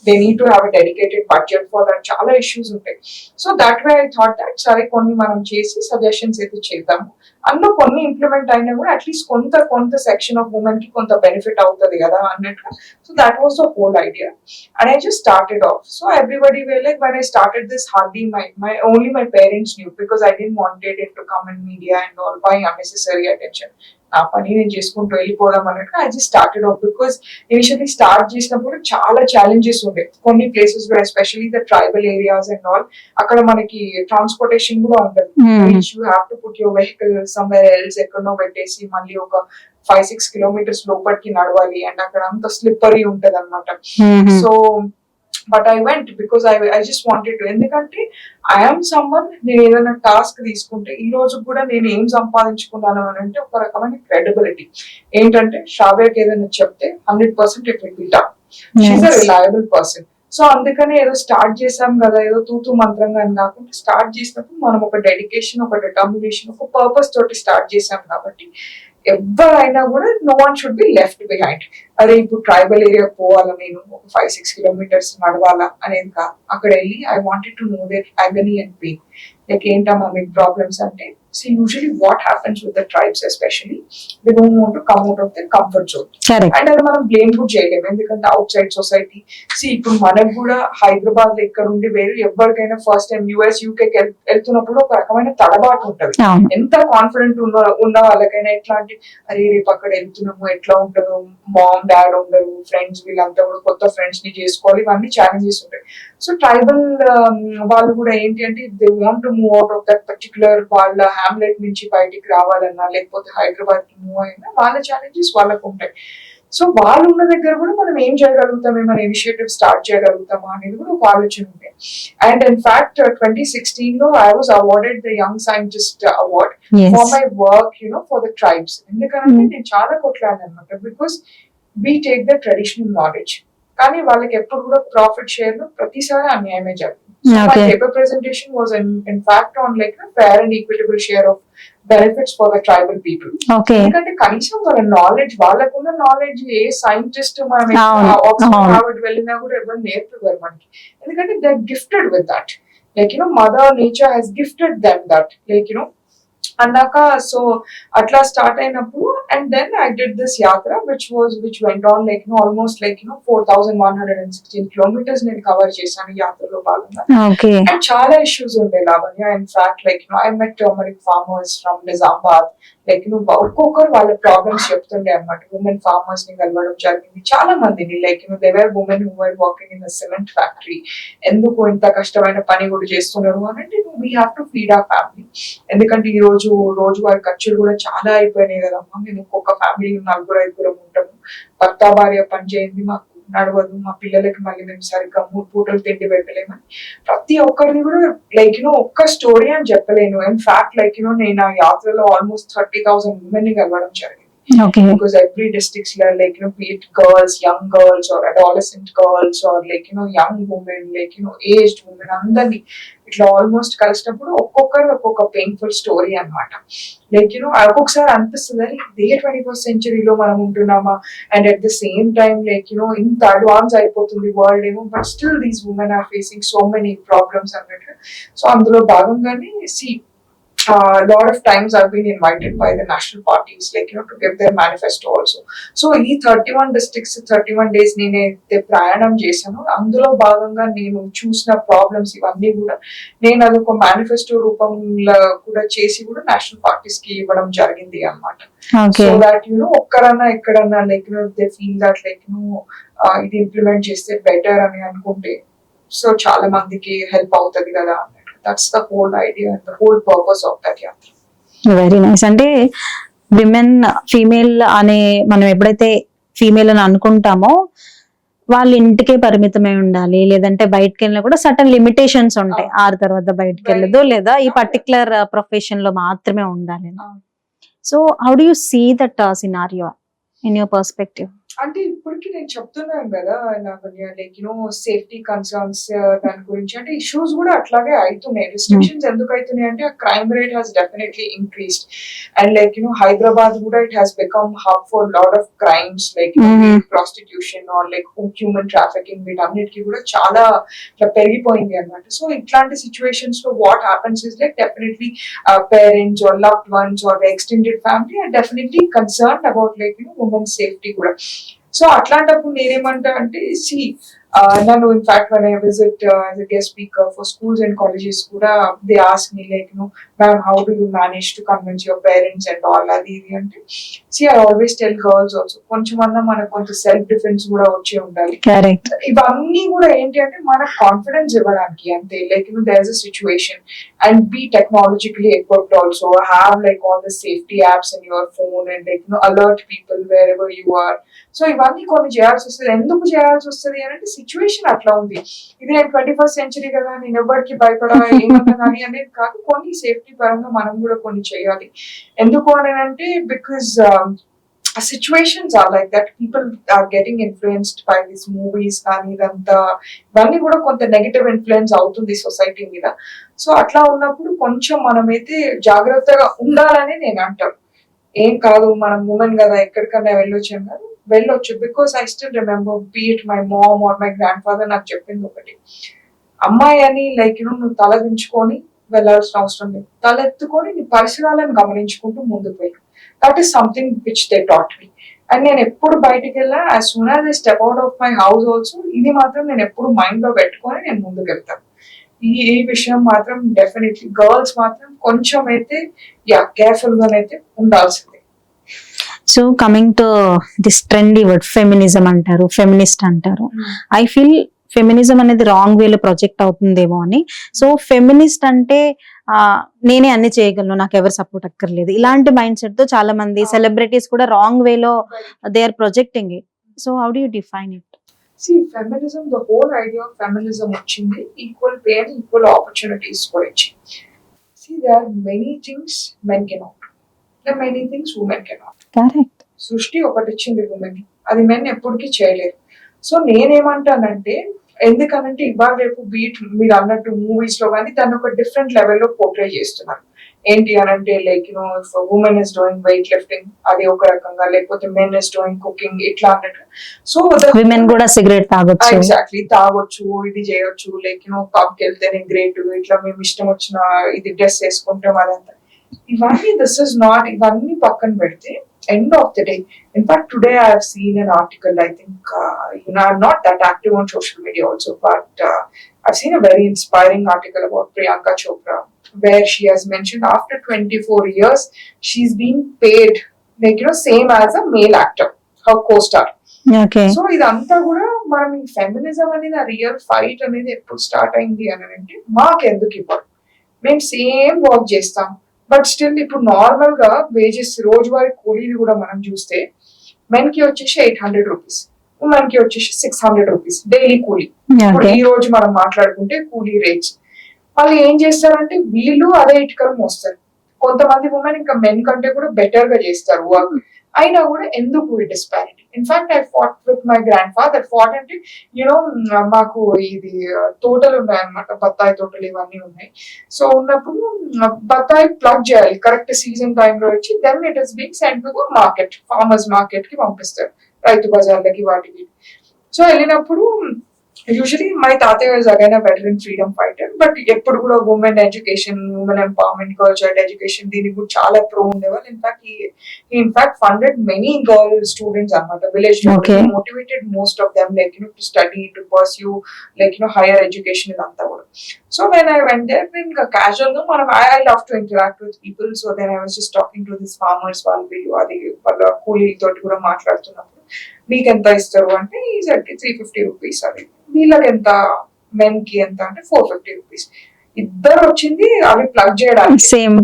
They need to have a dedicated budget for that. చాలా ఇష్యూస్ ఉంటాయి. So that way I thought that సరే కొన్ని మనం చేసి సజెషన్స్ అయితే చేద్దాము, అందులో కొన్ని ఇంప్లిమెంట్ అయినా కూడా అట్లీస్ట్ కొంత సెక్షన్ ఆఫ్ ఉమెన్ కి కొంత బెనిఫిట్ అవుతుంది కదా అన్నట్టుగా. So that was the whole idea and I just started off. So everybody way like when I started this hardly only my parents knew, because I didn't wanted it to come in media and all by unnecessary attention. నా పని నేను చేసుకుంటూ వెళ్ళిపోదాం అన్నట్టు I just started off. Because initially start చేసినప్పుడు చాలా challenges ఉండే కొన్ని ప్లేసెస్ లో, especially the tribal areas and all. అక్కడ మనకి ట్రాన్స్పోర్టేషన్ కూడా ఉండదు, you have to put your vehicle somewhere else, ఎక్కడనో పెట్టేసి మళ్ళీ ఒక 5-6 kilometers లోపలికి నడవాలి, అండ్ అక్కడ అంత స్లిప్పరీ ఉంటది అనమాట. So but I went because I just wanted to. ఎందుకంటే ఐఎమ్ సమ్మన్, నేను ఏదైనా టాస్క్ తీసుకుంటే ఈ రోజు కూడా నేను ఏం సంపాదించుకున్నాను అని అంటే ఒక రకమైన క్రెడిబిలిటీ. ఏంటంటే శ్రావ్యకి ఏదైనా చెప్తే 100% it will be done, she is a reliable person. So అందుకనే ఏదో స్టార్ట్ చేసాం కదా ఏదో తూతూ మంత్రంగా అని కాకుండా, స్టార్ట్ చేసినప్పుడు మనం ఒక డెడికేషన్, ఒక డిటర్మినేషన్, ఒక పర్పస్ తోటి స్టార్ట్ చేసాం కాబట్టి ఎవరైనా కూడా no one should be left behind. అదే ఇప్పుడు ట్రైబల్ ఏరియా పోవాలా, నేను ఒక 5-6 kilometers నడవాలా అనేది కాదు. అక్కడ వెళ్ళి I wanted to know their agony and pain, like ఏంటమ్మా మీకు ప్రాబ్లమ్స్ అంటే. So usually what happens with the tribes especially, they don't want to come out of the comfort zone. And అది మనం బ్లేమ్ కూడా చేయలేము, ఎందుకంటే అవుట్ సైడ్ సొసైటీ. ఇప్పుడు మనకు కూడా హైదరాబాద్ లో ఇక్కడ ఉండి వేరు ఎవరికైనా ఫస్ట్ టైం US UK వెళ్తున్నప్పుడు ఒక రకమైన తడబాటు ఉంటది. ఎంత కాన్ఫిడెంట్ ఉన్న వాళ్ళకైనా ఎట్లా అంటే అరే రేపు అక్కడ వెళ్తున్నాము ఎట్లా ఉంటుందో, మామ్ డాడ్ ఉండరు, ఫ్రెండ్స్ వీళ్ళంతా కూడా కొత్త ఫ్రెండ్స్ ని చేసుకోవాలి, ఇవన్నీ ఛాలెంజెస్ ఉంటాయి. సో ట్రైబల్ వాళ్ళు కూడా ఏంటి అంటే they want to move out of that particular, వాళ్ళ హ్యామ్లెట్ నుంచి బయటికి రావాలన్నా లేకపోతే హైదరాబాద్ కి మూవ్ అయినా వాళ్ళ ఛాలెంజెస్ వాళ్ళకు ఉంటాయి. సో వాళ్ళు ఉన్న దగ్గర కూడా మనం ఏం చేయగలుగుతాం, ఏమైనా ఇనిషియేటివ్ స్టార్ట్ చేయగలుగుతామా అనేది కూడా ఒక ఆలోచన ఉంది. అండ్ ఇన్ ఫ్యాక్ట్ 2016 లో I was awarded the young scientist award for my work for the tribes. ఎందుకంటే నేను చాలా కొట్లాడాను అనమాట, because we take the traditional knowledge, కానీ వాళ్ళకి ఎప్పుడు కూడా ప్రాఫిట్ షేర్ లో ప్రతిసారి అన్యాయమే జరిగింది. So my Okay. paper presentation was in fact on like a fair and equitable share of benefits for the tribal people. Okay. ఎందుకంటే కనీసం వాళ్ళ నాలెడ్జ్, వాళ్ళకున్న నాలెడ్జ్ ఏ సైంటిస్ట్ మనం అవును, ఆక్స్ఫర్డ్ అవును. హార్వర్డ్ వెళ్ళినా కూడా ఎవరు నేర్పివ్వరు మనకి. ఎందుకంటే they gifted with that, like Mother Nature he's gifted them that, like అన్నాక. సో అట్లా స్టార్ట్ అయినప్పుడు and then I did this yatra which went on like almost like 4116 kilometres నేను కవర్ చేశాను ఈ యాత్రలో భాగంగా. Okay. అండ్ చాలా ఇష్యూస్ ఉండే Lavanya. In fact like I met turmeric farmers from Nizamabad. Like ఒక్కొక్కరు వాళ్ళ ప్రాబ్లమ్స్ చెప్తుండే అనమాట. ఉమెన్ ఫార్మర్స్ ని కలవడం జరిగింది చాలా మందిని. Like their women who were working in cement factory. ఎందుకు ఇంత కష్టమైన పని కూడా చేస్తున్నారు అని అంటే we have to feed our family. ఎందుకంటే ఈ రోజువారి ఖర్చులు కూడా చాలా అయిపోయినాయి కదమ్మా. మేము ఒక్కొక్క ఫ్యామిలీ 4-5 ఉంటాము. భర్త భార్య పని చేయండి, మాకు నడవదు, మా పిల్లలకి మళ్ళీ మేము సరిగ్గా 3 పూటలు తిండి పెట్టలేమని ప్రతి ఒక్కరిని కూడా లైక్ ఒక్క స్టోరీ అని చెప్పలేను. ఇన్ ఫ్యాక్ట్ లైక్ నేను ఆ యాత్రలో ఆల్మోస్ట్ 30,000 ఉమెన్ ని కలవడం జరిగింది. Okay. Because every districts like be it girls, young girls or adolescent girls or like young women, like aged women, అందరినీ ఇట్లా ఆల్మోస్ట్ కలిసినప్పుడు ఒక్కొక్కరు ఒక్కొక్క పెయిన్ఫుల్ స్టోరీ అనమాట. లైక్ ఒక్కొక్కసారి అనిపిస్తుంది ఇదే 21st centuryలో మనం ఉంటున్నామా and at the same time like ఇంత అడ్వాన్స్ అయిపోతుంది వరల్డ్ ఏమో, but still these women are facing so many problems అన్నట్టు. సో అందులో భాగంగానే lot of times I've been invited by the national parties like to give their manifesto also. So ఈ 31 districts 31 days నేనైతే ప్రయాణం చేశాను. అందులో భాగంగా నేను చూసిన ప్రాబ్లమ్స్ ఇవన్నీ కూడా నేను అదొక మేనిఫెస్టో రూపంలో కూడా చేసి కూడా నేషనల్ పార్టీస్ కి ఇవ్వడం జరిగింది అనమాట. సో దట్ ఒక్కరన్నా ఎక్కడన్నా like they feel that like ఇది ఇంప్లిమెంట్ చేస్తే బెటర్ అని అనుకుంటే సో చాలా మందికి హెల్ప్ అవుతుంది కదా. That's the whole idea and the whole purpose of that yatra. Very nice. అంటే విమెన్ ఫీమేల్ అనే మనం ఎప్పుడైతే ఫీమేల్ అని అనుకుంటామో వాళ్ళ ఇంటికే పరిమితమై ఉండాలి, లేదంటే బయటకు వెళ్ళినా కూడా సర్టన్ లిమిటేషన్స్ ఉంటాయి. 6 తర్వాత బయటకు వెళ్ళదు, లేదా ఈ పర్టికులర్ ప్రొఫెషన్ లో మాత్రమే ఉండాలి. So how do you see that scenario in your perspective? అంటే ఇప్పటికి నేను చెప్తున్నాను కదా లైక్ సేఫ్టీ కన్సర్న్స్ దాని గురించి అంటే ఇష్యూస్ కూడా అట్లాగే అవుతున్నాయి. రిస్ట్రిక్షన్స్ ఎందుకు అవుతున్నాయి అంటే crime rate has definitely increased and like Hyderabad కూడా it has become hub for lot of crimes like prostitution or like human trafficking వీటన్నిటికీ కూడా చాలా ఇట్లా పెరిగిపోయింది అనమాట. సో ఇట్లాంటి సిచ్యువేషన్స్ లో what happens is like definitely parents or loved ones or the extended family are definitely concern about like women safety కూడా. So అట్లాంటప్పుడు నేనేమంటా అంటే నన్ను in fact when I visit as a guest speaker for schools and colleges కూడా they ask me like ma'am how do you manage to convince your parents and all అది అంటే I always tell girls also కొంచెమన్నా మనకు కొంచెం self defence కూడా వచ్చే ఉండాలి. Correct. ఇవన్నీ కూడా ఏంటి అంటే మనకు కాన్ఫిడెన్స్ ఇవ్వడానికి అంతే. Like there is a situation and be technologically equipped also, have like all the safety apps in your phone and like alert people wherever you are. So ఇవన్నీ కొన్ని చేయాల్సి వస్తుంది. ఎందుకు చేయాల్సి వస్తుంది అంటే సిచ్యువేషన్ అట్లా ఉంది. ఇది నేను 21st century కదా నేను ఎవరికి భయపడా ఏమన్నా కానీ అనేది కాదు. కొన్ని సేఫ్టీ పరంగా మనం కూడా కొన్ని చేయాలి. ఎందుకు అని అంటే because situations are like that, people are getting influenced by this movies కానీ ఇదంతా ఇవన్నీ కూడా కొంత నెగటివ్ ఇన్ఫ్లుయెన్స్ అవుతుంది సొసైటీ మీద. సో అట్లా ఉన్నప్పుడు కొంచెం మనమైతే జాగ్రత్తగా ఉండాలని నేను అంటాను. ఏం కాదు మనం ఉమెన్ కదా ఎక్కడికన్నా వెళ్ళొచ్చు because I still remember be it my mom or my grandfather నాకు చెప్పింది ఒకటి, అమ్మాయి అని లైక్ నువ్వు తల దించుకొని వెళ్ళాల్సిన అవసరం లేదు, తల ఎత్తుకొని నీ పరిసరాలను గమనించుకుంటూ ముందుకు వెళ్ళు. That is something which they taught me. And నేను ఎప్పుడు బయటికి వెళ్ళా as soon as I step out of my house also ఇది మాత్రం నేను ఎప్పుడు మైండ్ లో పెట్టుకొని నేను ముందుకు వెళ్తాను. ఈ విషయం మాత్రం డెఫినెట్లీ గర్ల్స్ మాత్రం కొంచెం అయితే కేర్ఫుల్ గానైతే ఉండాల్సిందే. So coming to this trendy word feminism అంటారు, ఫెమినిస్ట్ అంటారు. ఐ ఫీల్ ఫెమినిజం అనేది రాంగ్ వేలో ప్రొజెక్ట్ అవుతుందేమో అని. సో ఫెమినిస్ట్ అంటే నేనే అన్ని చేయగలను, నాకు ఎవరు సపోర్ట్ అక్కర్లేదు, ఇలాంటి మైండ్ సెట్ తో చాలా మంది సెలబ్రిటీస్ కూడా రాంగ్ వేలో they are projecting it. So how do you define it? Feminism, the whole idea of feminism వచ్చింది equal pay and equal opportunities గురించి. there are many things men cannot do. There are many things women cannot do. Correct. సృష్టి ఒకటి ఇచ్చింది women, అది men ఎప్పటికీ చేయలేరు. So నేనేమంటానంటే ఎందుకనంటే ఇవాళ రేపు బీట్ మీరు అన్నట్టు మూవీస్ లో కానీ దాన్ని ఒక డిఫరెంట్ లెవెల్లో పోర్ట్రే చేస్తున్నారు. ఏంటి అని అంటే like women is doing weight lifting అది ఒక రకంగా, లేకపోతే మెన్ ఇస్ డూయింగ్ కుకింగ్ ఇట్లా అన్నట్టు. సో విమెన్ కూడా సిగరెట్ తాగొచ్చు, ఎగ్జాక్ట్లీ తాగొచ్చు, ఇది చేయొచ్చు, లైక్ పబ్కి వెళ్తేనే గ్రేట్, ఇట్లా మేము ఇష్టం వచ్చిన ఇది డ్రెస్ వేసుకుంటాం అదంతా. ఇవన్నీ దిస్ ఇస్ నాట్, ఇవన్నీ పక్కన పెడితే end of the day, in fact today I have seen an article, I think I'm not that active on social media also, but I've seen a very inspiring article about Priyanka Chopra, where she has mentioned after 24 years she's been paid like same as a male actor, her co-star. Okay. So ఇదంతా కూడా మనం ఈ feminism అనేది ఆ real fight అనేది ఎప్పుడు start అయింది అని అంటే మాకెందుకు ఇవ్వరు, మేము సేమ్ వర్క్ చేస్తాం బట్ స్టిల్ ఇప్పుడు నార్మల్ గా వేజెస్ రోజువారీ కూలీలు కూడా మనం చూస్తే మెన్ కి వచ్చేసి 800 రూపీస్, ఉమెన్ కి వచ్చేసి 600 రూపీస్ డైలీ కూలీ. ఇప్పుడు ఈ రోజు మనం మాట్లాడుకుంటే కూలీ రేట్స్ వాళ్ళు ఏం చేస్తారంటే వీళ్ళు అదే ఇటుకలు మోస్తారు. కొంతమంది ఉమెన్ ఇంకా మెన్ కంటే కూడా బెటర్ గా చేస్తారు వర్క్, అయినా కూడా ఎందుకు ఈ disparity. In fact I fought with my grandfather. Fought అంటే మాకు ఇది తోటలు ఉన్నాయన్నమాట, బత్తాయి తోటలు ఇవన్నీ ఉన్నాయి. సో ఉన్నప్పుడు బత్తాయి ప్లగ్ చేయాలి కరెక్ట్ సీజన్ టైంలో వచ్చి, then it is being send to the market, farmers market కి పంపిస్తారు, రైతు బజార్లకి వాటికి. సో వెళ్ళినప్పుడు యూజువలీ మై తాతయ్య is again a veteran freedom fighter, but ఎప్పుడు కూడా women education, women empowerment, girl child education దీనికి కూడా చాలా ప్రో ఉండేవాళ్ళు. In fact funded many girl students అన్నమాట విలేజ్ లో, motivated most of them like to study, to pursue like higher education ఇదంతా కూడా. So when I went there, ఇంకా casual గా మనం I love to interact with people. So then I was just talking to this farmers, వాళ్ళు అది వాళ్ళ కూలీలతోటి కూడా మాట్లాడుతున్నప్పుడు మీకు ఎంత ఇస్తారు అంటే ఈజీ 350 రూపీస్, అది వీళ్ళకి ఎంత, మెన్ కి ఎంత అంటే 450 రూపీస్. ఇద్దరు వచ్చింది అవి ప్లగ్ చేయడానికి, సేమ్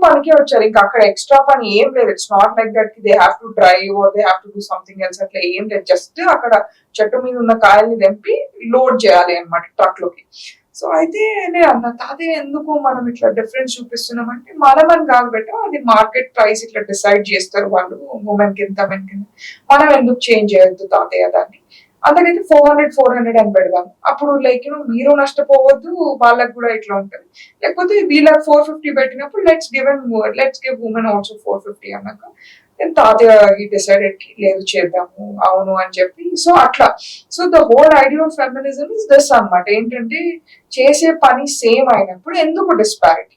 పనికి వచ్చారు. ఇంకా అక్కడ ఎక్స్ట్రా పని ఏం లేదు. It's not like that they have to drive or they have to do something else, అట్లా ఏం లేదు. జస్ట్ అక్కడ చెట్టు మీద ఉన్న కాయల్ని తెంపి లోడ్ చేయాలి అనమాట ట్రక్ లోకి. సో అయితే నేను అన్న, తాతయ్య ఎందుకు మనం ఇట్లా డిఫరెన్స్ చూపిస్తున్నాం అంటే, మనమని కాకపోతే అది మార్కెట్ ప్రైస్ ఇట్లా డిసైడ్ చేస్తారు వాళ్ళు, ఉమెన్ కి ఎంత, మెన్ కి, మనం ఎందుకు చేంజ్ చేయొద్దు తాతయ్య దాన్ని. అందుకైతే 400 అని పెడదాం. అప్పుడు లైక్ మీరు నష్టపోవద్దు, వాళ్ళకి కూడా ఇట్లా ఉంటుంది. లేకపోతే వీళ్ళకి 450 పెట్టినప్పుడు లెట్స్ గివ్ ఉమెన్ ఆల్సో 450 అన్నాక తాతయ్య డిసైడెడ్ లేదు చేద్దాము అవును అని చెప్పి. సో అట్లా, so the whole idea of feminism is this అన్నమాట. ఏంటంటే చేసే పని సేమ్ అయినప్పుడు ఎందుకు డిస్పారిటీ,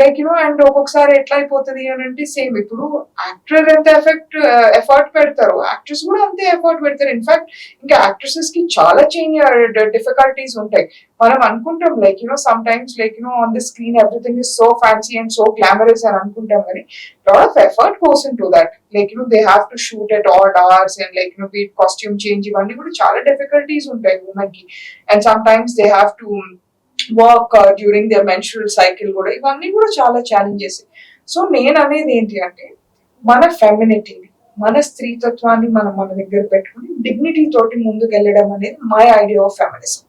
లైక్ అండ్ ఒక్కొక్కసారి ఎట్లా అయిపోతుంది అని అంటే, సేమ్ ఇప్పుడు యాక్టర్ ఎంత ఎఫర్ట్ పెడతారు, యాక్ట్రెస్ కూడా అంతే ఎఫర్ట్ పెడతారు. ఇన్ఫాక్ట్ ఇంకా యాక్ట్రెసెస్ కి చాలా డిఫికల్టీస్ ఉంటాయి. మనం అనుకుంటాం like some times like on the screen everything is so fancy and so glamorous అని అనుకుంటాం, కానీ lot of effort goes in to that. Like they have to shoot at all hours and like costume change, ఇవన్నీ కూడా చాలా difficulties ఉంటాయి women కి. And some times they have to work during the menstrual cycle కూడా, ఇవన్నీ కూడా చాలా challenges. So నేను అనేది ఏంటి అంటే, మన ఫెమినిటీని, మన స్త్రీతత్వాన్ని మనం మన దగ్గర పెట్టుకుని డిగ్నిటీ తోటి ముందుకు వెళ్ళడం అనేది మై ఐడియా ఆఫ్ ఫెమినిజం.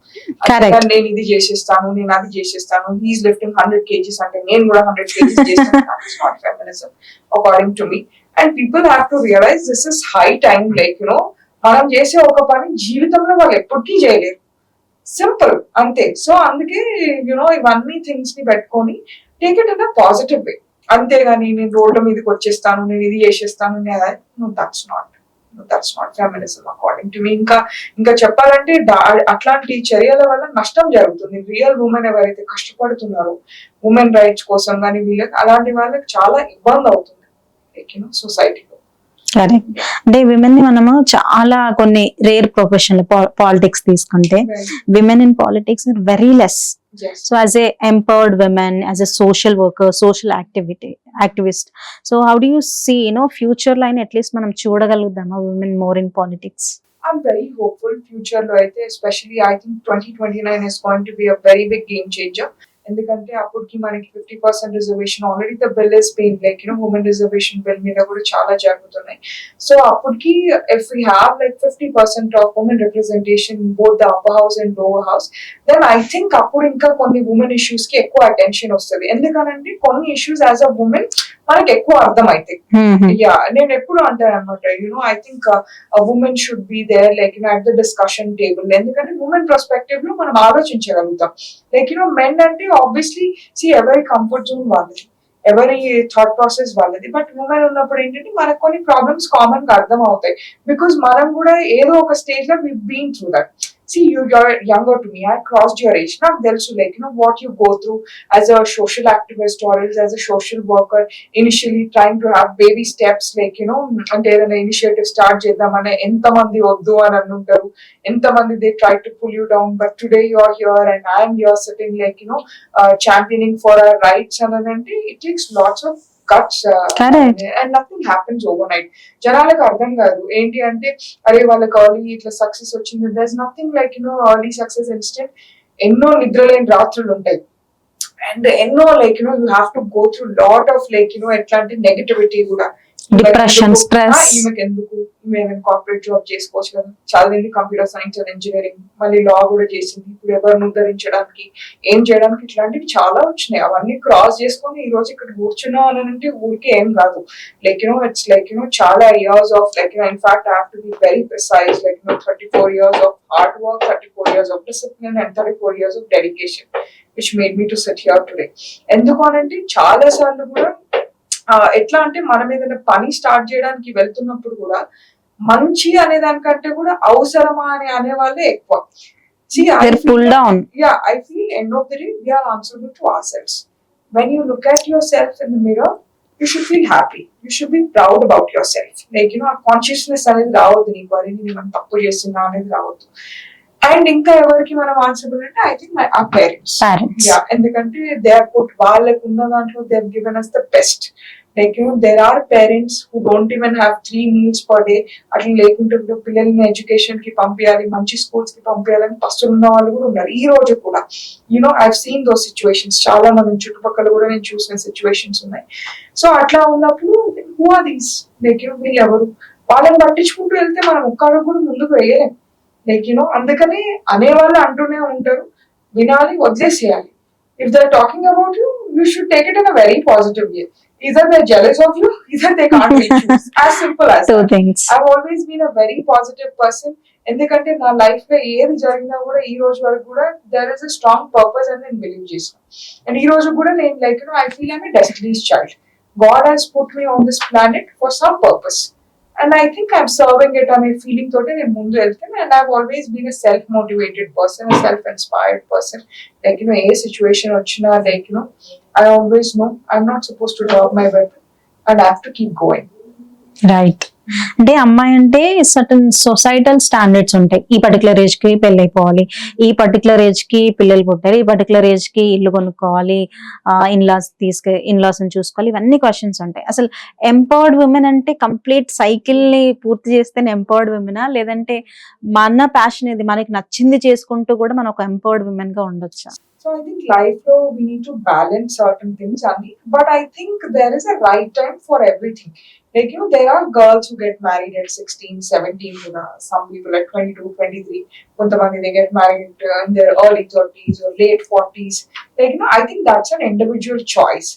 నేను ఇది చేసేస్తాను, నేను అది చేసేస్తాను, హీస్ లిఫ్టింగ్ 100 kgs అంటే నేను కూడా 100 kgs చేస్తాను, not feminism according to me. And people have to realise this is high time. Like మనం చేసే ఒక పని జీవితంలో వాళ్ళు ఎప్పటికీ చేయలేరు, సింపుల్ అంతే. సో అందుకే ఇవన్నీ థింగ్స్ ని పెట్టుకొని take it in a positive way, అంతేగాని నేను రోడ్ల మీదకి వచ్చేస్తాను, నేను ఇది చేసేస్తాను, that's not feminism according to me. ఇంకా చెప్పాలంటే అట్లాంటి చర్యల వల్ల నష్టం జరుగుతుంది. రియల్ ఉమెన్ ఎవరైతే కష్టపడుతున్నారో ఉమెన్ రైట్స్ కోసం కానీ వీళ్ళకి, అలాంటి వాళ్ళకి చాలా ఇబ్బంది అవుతుంది లైక్ సొసైటీలో. కరెక్ట్. అంటే విమెన్ ని మనము చాలా కొన్ని రేర్ ప్రొఫెషన్ పాలిటిక్స్ తీసుకుంటే, women in politics are very less. So as a empowered women, as a social worker, social activist, so how do you see future లో అయినా అట్లీస్ట్ మనం చూడగలుగుతామా women more in politics? I'm very hopeful future లో అయితే, especially I think 2029 is going to be a very big game changer. ఎందుకంటే అప్పటికి మనకి 50% reservation already the bill is being like women reservation bill మీద కూడా చాలా జరుగుతున్నాయి. సో అప్పటికి if we have like 50% of women representation both the upper house and lower house, then I think అప్పుడు ఇంకా కొన్ని ఉమెన్ ఇష్యూస్ కి ఎక్కువ అటెన్షన్ వస్తుంది. ఎందుకనంటే కొన్ని ఇష్యూస్ యాజ్ అ ఉమెన్ మనకి ఎక్కువ అర్థమైతాయి. యా, నేను ఎప్పుడు అంటాను అనమాట, I think women should be there like at the discussion table. ఎందుకంటే ఉమెన్ పర్స్పెక్టివ్ లో మనం ఆలోచించగలుగుతాం. లైక్ మెన్ అంటే ఆబ్వియస్లీ ఎవరి కంఫర్ట్ జోన్ వాళ్ళది, ఎవరి థాట్ ప్రాసెస్ వాళ్ళది. బట్ ఉమెన్ ఉన్నప్పుడు ఏంటంటే మనకు కొన్ని ప్రాబ్లమ్స్ కామన్ గా అర్థం అవుతాయి, బికాస్ మనం కూడా ఏదో ఒక స్టేజ్ లో we been through that. You're younger to me. I crossed your age. Not tells you what you go through as a social activist or as a social worker. Initially trying to have baby steps, అంటే ఏదైనా initiative start చేద్దామని ఎంతమంది వద్దు అని అంటారు, ఎంతమంది they try to pull you down. But today you are here and I'm here sitting championing for our rights అని అంటే it takes lots of guts, and nothing happens overnight. జనాలకు అర్థం కాదు ఏంటి అంటే అరే వాళ్ళకి ఎర్లీ ఇట్లా సక్సెస్ వచ్చింది. దర్స్ nothing like early success instant. ఎన్నో నిద్రలేని రాత్రులు ఉంటాయి, అండ్ ఎన్నో you have to go through lot of ఎట్లాంటి నెగటివిటీ కూడా, డిప్రెషన్, స్ట్రెస్. ఈమెకి ఎందుకు, ఈమె కార్పొరేట్ జాబ్ చేసుకోవచ్చు కదా, చదివింది కంప్యూటర్ సైన్స్ అండ్ ఇంజనీరింగ్, మళ్ళీ లా కూడా చేసింది, ఇప్పుడు ఎవరిని ఉద్ధరించడానికి ఏం చేయడానికి, ఇట్లాంటివి చాలా వచ్చినాయి. అవన్నీ క్రాస్ చేసుకొని ఈ రోజు ఇక్కడ కూర్చున్నాం అని అంటే ఊరికే ఏం కాదు. ఇట్స్ చాలా years of in fact I have to be very precise 34 years of hard work, 34 years of discipline and 34 years of dedication which made me to sit here today. ఎందుకు అనంటే చాలా సార్లు కూడా ఎట్లా అంటే మనం ఏదైనా పని స్టార్ట్ చేయడానికి వెళ్తున్నప్పుడు కూడా మంచి అనే దానికంటే కూడా అవసరమా అని అనే వాళ్ళే ఎక్కువ. I feel end of the day we are answerable to ourselves. When you look at yourself in the mirror, you should feel happy, you should be proud about yourself. ఆ కాన్షియస్నెస్ అనేది రావద్దు, నీకు అరే నేను తప్పు చేస్తున్నా అనేది రావద్దు. అండ్ ఇంకా ఎవరికి మనం ఆన్సరబుల్ అంటే I think my our parents. ఎందుకంటే దే ఆర్ పుట్ వాళ్ళకు ఉన్న దాంట్లో they have given us the best. There are parents who don't even have 3 meals per day. అట్లా లేకుంటే పిల్లల్ని ఎడ్యుకేషన్ కి పంపించాలి, మంచి స్కూల్స్ కి పంపించాలని ఫస్ట్ ఉన్న వాళ్ళు కూడా ఉన్నారు ఈ రోజు కూడా. I've seen those situations. చాలా మంది చుట్టుపక్కల కూడా నేను చూసిన సిచ్యువేషన్స్ ఉన్నాయి. సో అట్లా ఉన్నప్పుడు హూ ఆర్ దీస్ వీళ్ళు ఎవరు, వాళ్ళని పట్టించుకుంటూ వెళ్తే మనం ఒక్క అడుగు కూడా ముందుకు వేయలేం. అందుకని అనేవాళ్ళు అంటూనే ఉంటారు, వినాలి, వదిలేసేయాలి. If they're talking about you, you should take it in a very positive way. Either they're jealous of you, either they can't reach you. As simple as Two that. things. I've always been a very positive person. ఎందుకంటే నా life లో ఏది జరిగినా కూడా ఈ రోజు వరకు కూడా there is a strong purpose అని నేను బిలీవ్ చేస్తాను. అండ్ ఈ రోజు కూడా నేను I feel I'm a destiny's child. God has put me on this planet for some purpose. And I think I'm serving it on a feeling totally నేను ముందు వెళ్తాను. And I've always been a self-motivated person, a self-inspired person. A situation వచ్చినా I always know I'm not supposed to drop my weapon and I have to keep going. Right. అంటే అమ్మాయి అంటే certain societal standards ఉంటాయి. ఈ particular age కి పెళ్లి అయిపోవాలి, ఈ పర్టికులర్ ఏజ్ కి పిల్లలు పుట్టాలి, ఈ పర్టికులర్ ఏజ్ కి ఇల్లు కొనుక్కోవాలి, ఇన్లాస్ ని చూసుకోవాలి, ఇవన్నీ క్వశ్చన్స్ ఉంటాయి. అసలు ఎంపవర్డ్ ఉమెన్ అంటే కంప్లీట్ సైకిల్ ని పూర్తి చేస్తేనే ఎంపవర్డ్ ఉమెనా, లేదంటే మన ప్యాషన్ ఇది మనకి నచ్చింది చేసుకుంటూ కూడా మనం ఒక ఎంపవర్డ్ ఉమెన్ గా ఉండొచ్చా? So I think life lo we need to balance certain things, but I think there is a right time for everything. There are girls who get married at 16, 17, some people at 22, 23. Kontamandi they get married in their early 30s or late 40s. I think that's an individual choice.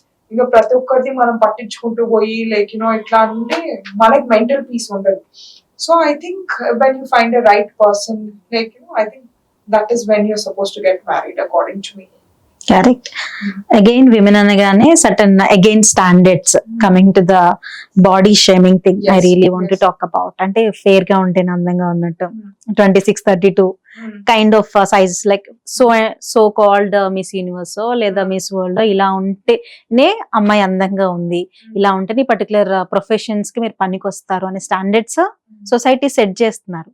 ప్రతి ఒక్కరిది మనం పట్టించుకుంటూ పోయి ఇట్లా అంటే మనకి mental peace ఉండదు. So I think when you find a right person, I think that is when you're supposed to get married, according to me. Correct. Again, women అనగానే certain again standards coming to the body shaming thing. I really want to talk about. అంటే fair గా ఉంటేనే అందంగా ఉన్నట్టు 26, 32 kind of sizes like so called miss universe లేదా miss world ఇలా ఉంటేనే అమ్మాయి అందంగా ఉంది, ఇలా ఉంటేనే పర్టికులర్ ప్రొఫెషన్స్ కి మీరు పనికొస్తారు అనే స్టాండర్డ్స్ సొసైటీ సెట్ చేస్తున్నారు.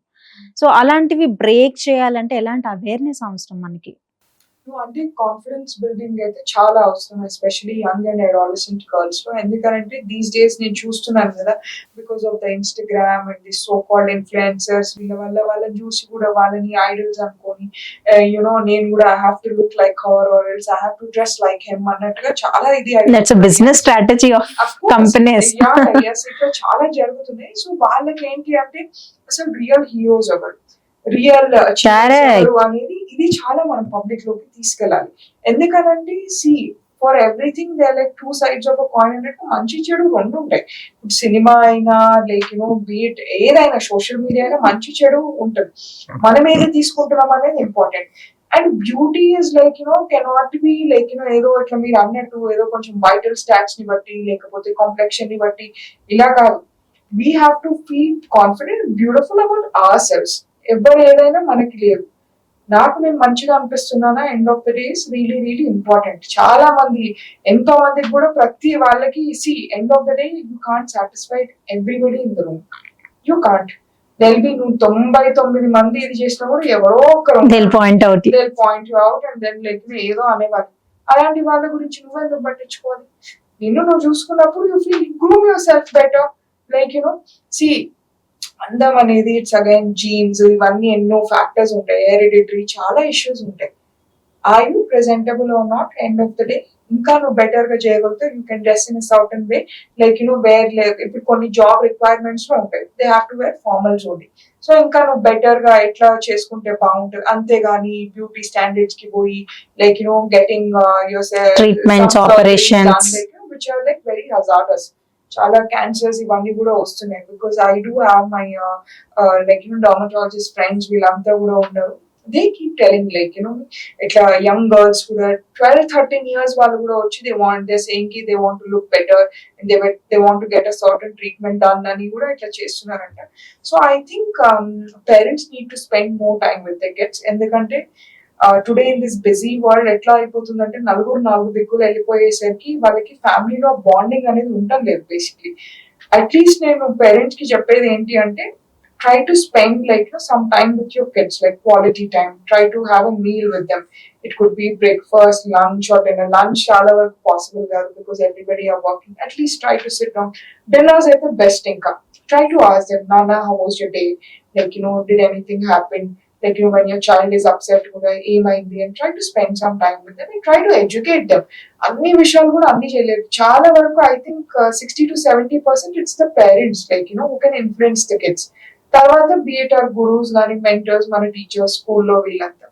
సో అలాంటివి బ్రేక్ చేయాలంటే ఎలాంటి అవేర్నెస్ అవసరం మనకి? అంటే కాన్ఫిడెన్స్ బిల్డింగ్ అయితే చాలా అవసరం, especially young and adolescent girls లో. ఎందుకంటే దీస్ డేస్ నేను చూస్తున్నాను కదా, because of the Instagram and the so called influencers, వీళ్ళ వల్ల వాళ్ళని చూసి కూడా వాళ్ళని ఐడల్స్ అనుకొని నేను కూడా I have to look like her or else I have to dress like him అన్నట్టుగా చాలా ఇది బిజినెస్ స్ట్రాటజీ ఆఫ్ కంపెనీస్ ఇట్లా చాలా జరుగుతున్నాయి. సో వాళ్ళకి ఏంటి అంటే అసలు రియల్ హీరోస్ ఎవరు, రియల్ అనేది ఇది చాలా మనం పబ్లిక్ లోకి తీసుకెళ్ళాలి. ఎందుకనంటే for everything they like two sides of a coin అన్నట్టు మంచి చెడు రెండు ఉంటాయి. ఇప్పుడు సినిమా అయినా లైక్ బీట్ ఏదైనా సోషల్ మీడియా అయినా మంచి చెడు ఉంటుంది. మనం ఏది తీసుకుంటున్నాం అనేది important. And beauty is like cannot be like ఏదో ఇట్లా మీరు అన్నట్టు ఏదో కొంచెం వైటల్ స్టాట్స్ ని బట్టి లేకపోతే కాంప్లెక్షన్ ని బట్టి ఇలా కాదు. We have to feel confident beautiful about our selves. ఎవరు ఏదైనా మనకి లేదు. నాకు నేను మంచిగా అనిపిస్తున్నానా end of the day is really really important. చాలా మంది ఎంతో మందికి కూడా ప్రతి వాళ్ళకి see end of the day you can't satisfied everybody in the room. You can't. బి నువ్వు 99 మంది ఇది చేసినా కూడా ఎవరో ఒకరు point out point you out and then like ఏదో అనేవాళ్ళు. అలాంటి వాళ్ళ గురించి నువ్వెందుకు పట్టించుకోవాలి? నిన్ను నువ్వు చూసుకున్నప్పుడు you feel groom yourself better. Like see అందం అనేది ఇట్స్ అగైన్ జీన్స్ ఇవన్నీ ఎన్నో ఫ్యాక్టర్స్ ఉంటాయి. హెరిడిటరీ చాలా ఇష్యూస్ ఉంటాయి. Are you presentable or not end of the day ఇంకా నువ్వు బెటర్ గా చేయగలిగితే you can dress in certain way. Like where ఇప్పుడు కొన్ని జాబ్ రిక్వైర్మెంట్స్ లో ఉంటాయి they have to wear formals only. So ఇంకా నువ్వు బెటర్ గా ఎట్లా చేసుకుంటే బాగుంటుంది. అంతేగాని బ్యూటీ స్టాండర్డ్స్ కి పోయి like getting your treatments operations which are like very hazardous. చాలా క్యాన్సర్స్ ఇవన్నీ కూడా వస్తున్నాయి. Because I do have my like dermatologist friends వీళ్ళంతా కూడా ఉన్నారు. దే కీప్ టెలింగ్ లైక్ ఇట్లా యంగ్ గర్ల్స్ కూడా 12-13 years వాళ్ళు కూడా వచ్చి దే సేయింగ్ కి they want to look better and they want to get a certain treatment done అని కూడా ఇట్లా చేస్తున్నారంట. So I think parents need to spend more time with the kids. ఎందుకంటే today in this busy world ఎట్లా అయిపోతుందంటే నాలుగు దిక్కులు వెళ్ళిపోయేసరికి వాళ్ళకి ఫ్యామిలీలో బాండింగ్ అనేది ఉండడం లేదు బేసిక్లీ. అట్లీస్ట్ నేను పేరెంట్స్ కి చెప్పేది ఏంటి అంటే try to spend like some time with your kids, like quality time. Try to have a meal with them. It could be breakfast, lunch or dinner. Lunch however possible because everybody are working. At least try to sit down. Dinners are the best thing. Try to ask them, Nana, how was your day? Like did anything happen? Like when your child is upset, and try to spend some time with them and try to educate them. అన్ని విషయాలు కూడా అన్ని చేయలేదు. చాలా వరకు I think 60-70% it's the parents like who can influence the kids. తర్వాత బిఏటర్ gurus కానీ mentors మన టీచర్స్ స్కూల్లో వీళ్ళంతా.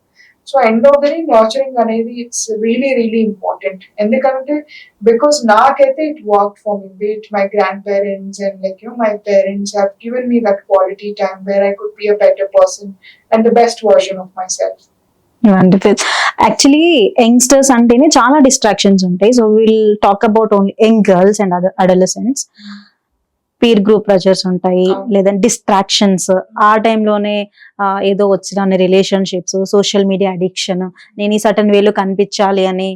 So end of the day nurturing అనేది ఇట్స్ రియలీ రియలీ ఇంపార్టెంట్. ఎందుకంటే బికాస్ నాకైతే it work for me with my grand parents and like my parents have given me that quality time where I could be a better person and the best version of my self. Actually youngsters అంటేనే చాలా distractions ఉంటాయి. So will talk about only young girls and adolescents. Peer group pressures ఉంటాయి, లేదంటే distractions. ఆ టైంలోనే ఏదో వచ్చిన relationships, social media addiction, నేను ఈ సర్టన్ వేలో కనిపించాలి అని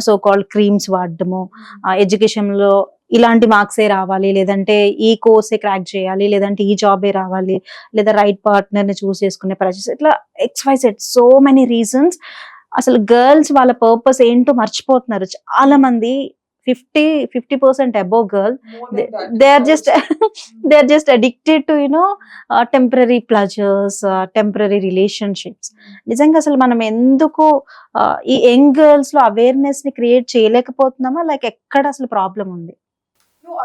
సో కాల్డ్ క్రీమ్స్ వాడటము, ఎడ్యుకేషన్ లో ఇలాంటి మార్క్సే రావాలి, లేదంటే ఈ కోర్సే క్రాక్ చేయాలి, లేదంటే ఈ జాబే రావాలి, లేదా రైట్ పార్ట్నర్ ని చూస్ చేసుకునే ప్రెషర్స్, ఇట్లా XYZ సో మెనీ రీజన్స్. అసలు గర్ల్స్ వాళ్ళ పర్పస్ ఏంటో మర్చిపోతున్నారు చాలా మంది. 50% above girl, they are just addicted to temporary pleasures, temporary relationships. నిజంగా అసలు మనం ఎందుకు ఈ యంగ్ గర్ల్స్ లో అవేర్నెస్ ని క్రియేట్ చేయలేకపోతున్నామా, లైక్ ఎక్కడ అసలు ప్రాబ్లం ఉంది?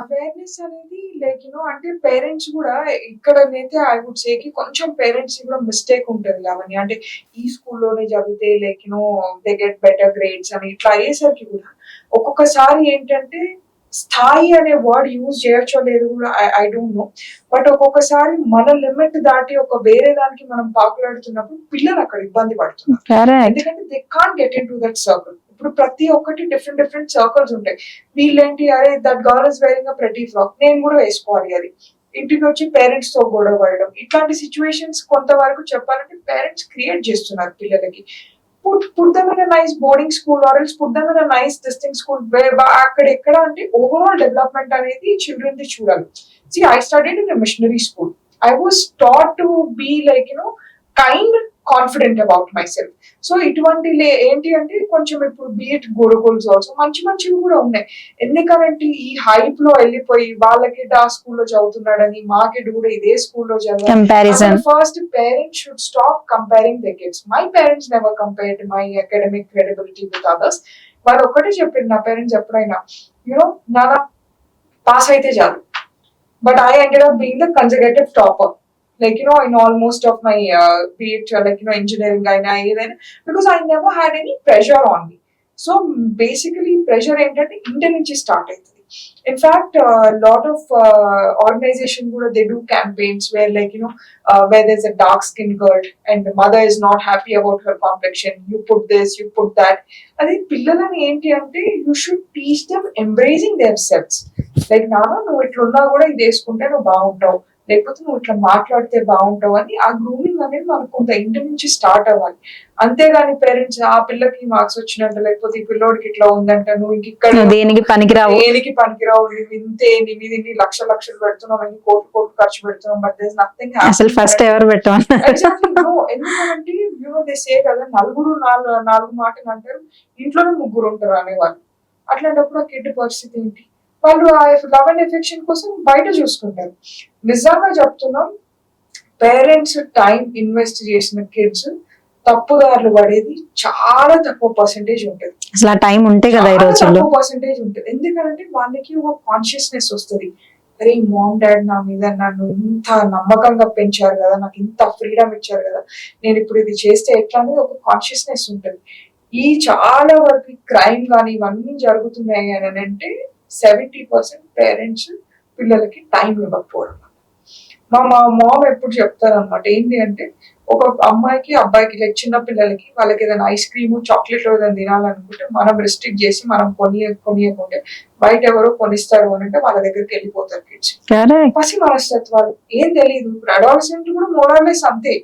అవేర్నెస్ అనేది లైక్ అంటే పేరెంట్స్ కూడా ఇక్కడనైతే ఐ వుడ్ సే కి కొంచెం పేరెంట్స్ కూడా మిస్టేక్ ఉంటుంది అవన్నీ. అంటే ఈ స్కూల్లోనే చదివితే like they get better grades అని ఇట్లా అయ్యేసరికి కూడా ఒక్కొక్కసారి ఏంటంటే స్థాయి అనే వర్డ్ యూజ్ చేయొచ్చో లేదు కూడా ఐ డోంట్ నో. బట్ ఒక్కొక్కసారి మన లిమిట్ దాటి ఒక వేరే దానికి మనం పాకులాడుతున్నప్పుడు పిల్లలు అక్కడ ఇబ్బంది పడుతున్నారు. ఎందుకంటే they can't get in to that circle. ఇప్పుడు ప్రతి ఒక్కటి డిఫరెంట్ సర్కిల్స్ ఉంటాయి. వీళ్ళేంటి అరే that girl is wearing a pretty frock, నేను కూడా వేసుకోవాలి అది. ఇంటికి వచ్చి పేరెంట్స్ తో గొడవ పడడం, ఇట్లాంటి సిచ్యువేషన్స్ కొంతవరకు చెప్పాలంటే పేరెంట్స్ క్రియేట్ చేస్తున్నారు పిల్లలకి. put them in a nice boarding school or else put them in a nice distinct school అక్కడ ఎక్కడ అంటే ఓవరాల్ డెవలప్మెంట్ అనేది చిల్డ్రన్ ది చూడాలి. See, I studied in a missionary school. I was taught to be like kind, confident about myself. So ఇటువంటి ఏంటి అంటే కొంచెం ఇప్పుడు బీట్ గురుకుల్స్ ఆల్సో మంచివి కూడా ఉన్నాయి. ఎందుకంటే ఈ హైప్ లో వెళ్ళిపోయి వాళ్ళకి ఆ స్కూల్లో చదువుతున్నాడని మా కిడ్ కూడా ఇదే స్కూల్లో చదువు. First parents should stop comparing the kids. My parents never compared my academic credibility with others. వాళ్ళు ఒక్కటే చెప్పింది నా పేరెంట్స్ ఎప్పుడైనా నాన్న పాస్ అయితే చాలు. But I ended up being the conservative topper. Like in almost of my be it like engineering aina edaina, because I never had any pressure on me. So basically pressure ఏంటంటే ఇంటి నుంచి start అవుతుంది. In fact lot of organisation కూడా they do campaigns where like where there's a dark skinned girl and the mother is not happy about her complexion, you put this, you put that. అది పిల్లలని ఏంటి అంటే you should teach them embracing their selves. Like నాన్న నువ్వు ఇట్లున్నా కూడా ఇది వేసుకుంటే నువ్వు బాగుంటావు, లేకపోతే నువ్వు ఇట్లా మాట్లాడితే బాగుంటావు అని ఆ గ్రూమింగ్ అనేది మనకు కొంత ఇంటి నుంచి స్టార్ట్ అవ్వాలి. అంతేగాని పేరెంట్స్ ఆ పిల్లకి మార్క్స్ వచ్చినట్ట, లేకపోతే ఈ పిల్లోడికి ఇట్లా ఉందంట, నువ్వు ఇంక ఇక్కడ దేనికి పనికిరావు, నువ్వు ఇంతే, నీ మీద ఇన్ని లక్షలు పెడుతున్నావు, అన్ని కోట్లు ఖర్చు పెడుతున్నావు, బట్ దేర్ ఇస్ నథింగ్. అసలు ఫస్ట్ ఎవరు పెట్టాను ఎందుకంటే దే సే కదా, నలుగురు నాలుగు మాటలు అంటారు, ఇంట్లోనే ముగ్గురు ఉంటారు అనేవాళ్ళు. అట్లాంటప్పుడు ఆ కిడ్ పరిస్థితి ఏంటి? వాళ్ళు ఆ లవ్ అండ్ ఎఫెక్షన్ కోసం బయట చూసుకుంటారు. నిజంగా చెప్తున్నాం, పేరెంట్స్ టైం ఇన్వెస్ట్ చేసిన కిడ్స్ తప్పుదారులు పడేది చాలా తక్కువ పర్సెంటేజ్ ఉంటుంది. అసలు ఆ టైం ఉంటే కదా ఈ రోజుల్లో తక్కువ పర్సెంటేజ్ ఉంటుంది. ఎందుకంటే వాళ్ళకి ఒక కాన్షియస్నెస్ వస్తుంది, అరే మామ్ డాడ్ నా మీద నన్ను ఇంత నమ్మకంగా పెంచారు కదా, నాకు ఇంత ఫ్రీడమ్ ఇచ్చారు కదా, నేను ఇప్పుడు ఇది చేస్తే ఎట్లా అనేది ఒక కాన్షియస్నెస్ ఉంటుంది. ఈ చాలా వరకు క్రైమ్ కానీ ఇవన్నీ జరుగుతున్నాయి అని అంటే 70% పేరెంట్స్ పిల్లలకి టైం ఇవ్వకపోవడం. మా మామ్ ఎప్పుడు చెప్తారనమాట, ఏంటి అంటే ఒక అమ్మాయికి అబ్బాయికి లైక్ చిన్న పిల్లలకి వాళ్ళకి ఏదైనా ఐస్ క్రీమ్ చాక్లెట్ ఏదైనా తినాలనుకుంటే మనం రెస్ట్రిక్ట్ చేసి మనం కొనియకుంటే బయట ఎవరో కొనిస్తారు అని అంటే వాళ్ళ దగ్గరికి వెళ్ళిపోతారు కిడ్స్. పసి మనస్తత్వాలు ఏం తెలియదు. ఇప్పుడు అడాలసెంట్ కూడా మోరల్లెస్ అంతే,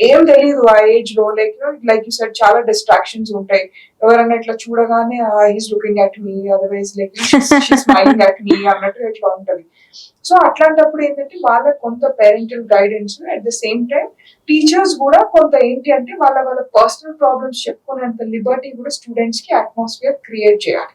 ఏం తెలియదు ఆ ఏజ్ లో. లైక్ యూ సెడ్ చాలా డిస్ట్రాక్షన్స్ ఉంటాయి. ఎవరైనా ఇట్లా చూడగానే he's looking at me, otherwise like smiling at me అన్నట్టు ఇట్లా ఉంటది. సో అట్లాంటప్పుడు ఏంటంటే వాళ్ళకి కొంత parental guidance, at the same time teachers కూడా కొంత ఏంటి అంటే వాళ్ళ పర్సనల్ ప్రాబ్లమ్స్ చెప్పుకునేంత లిబర్టీ కూడా స్టూడెంట్స్ కి అట్మాస్ఫియర్ క్రియేట్ చేయాలి.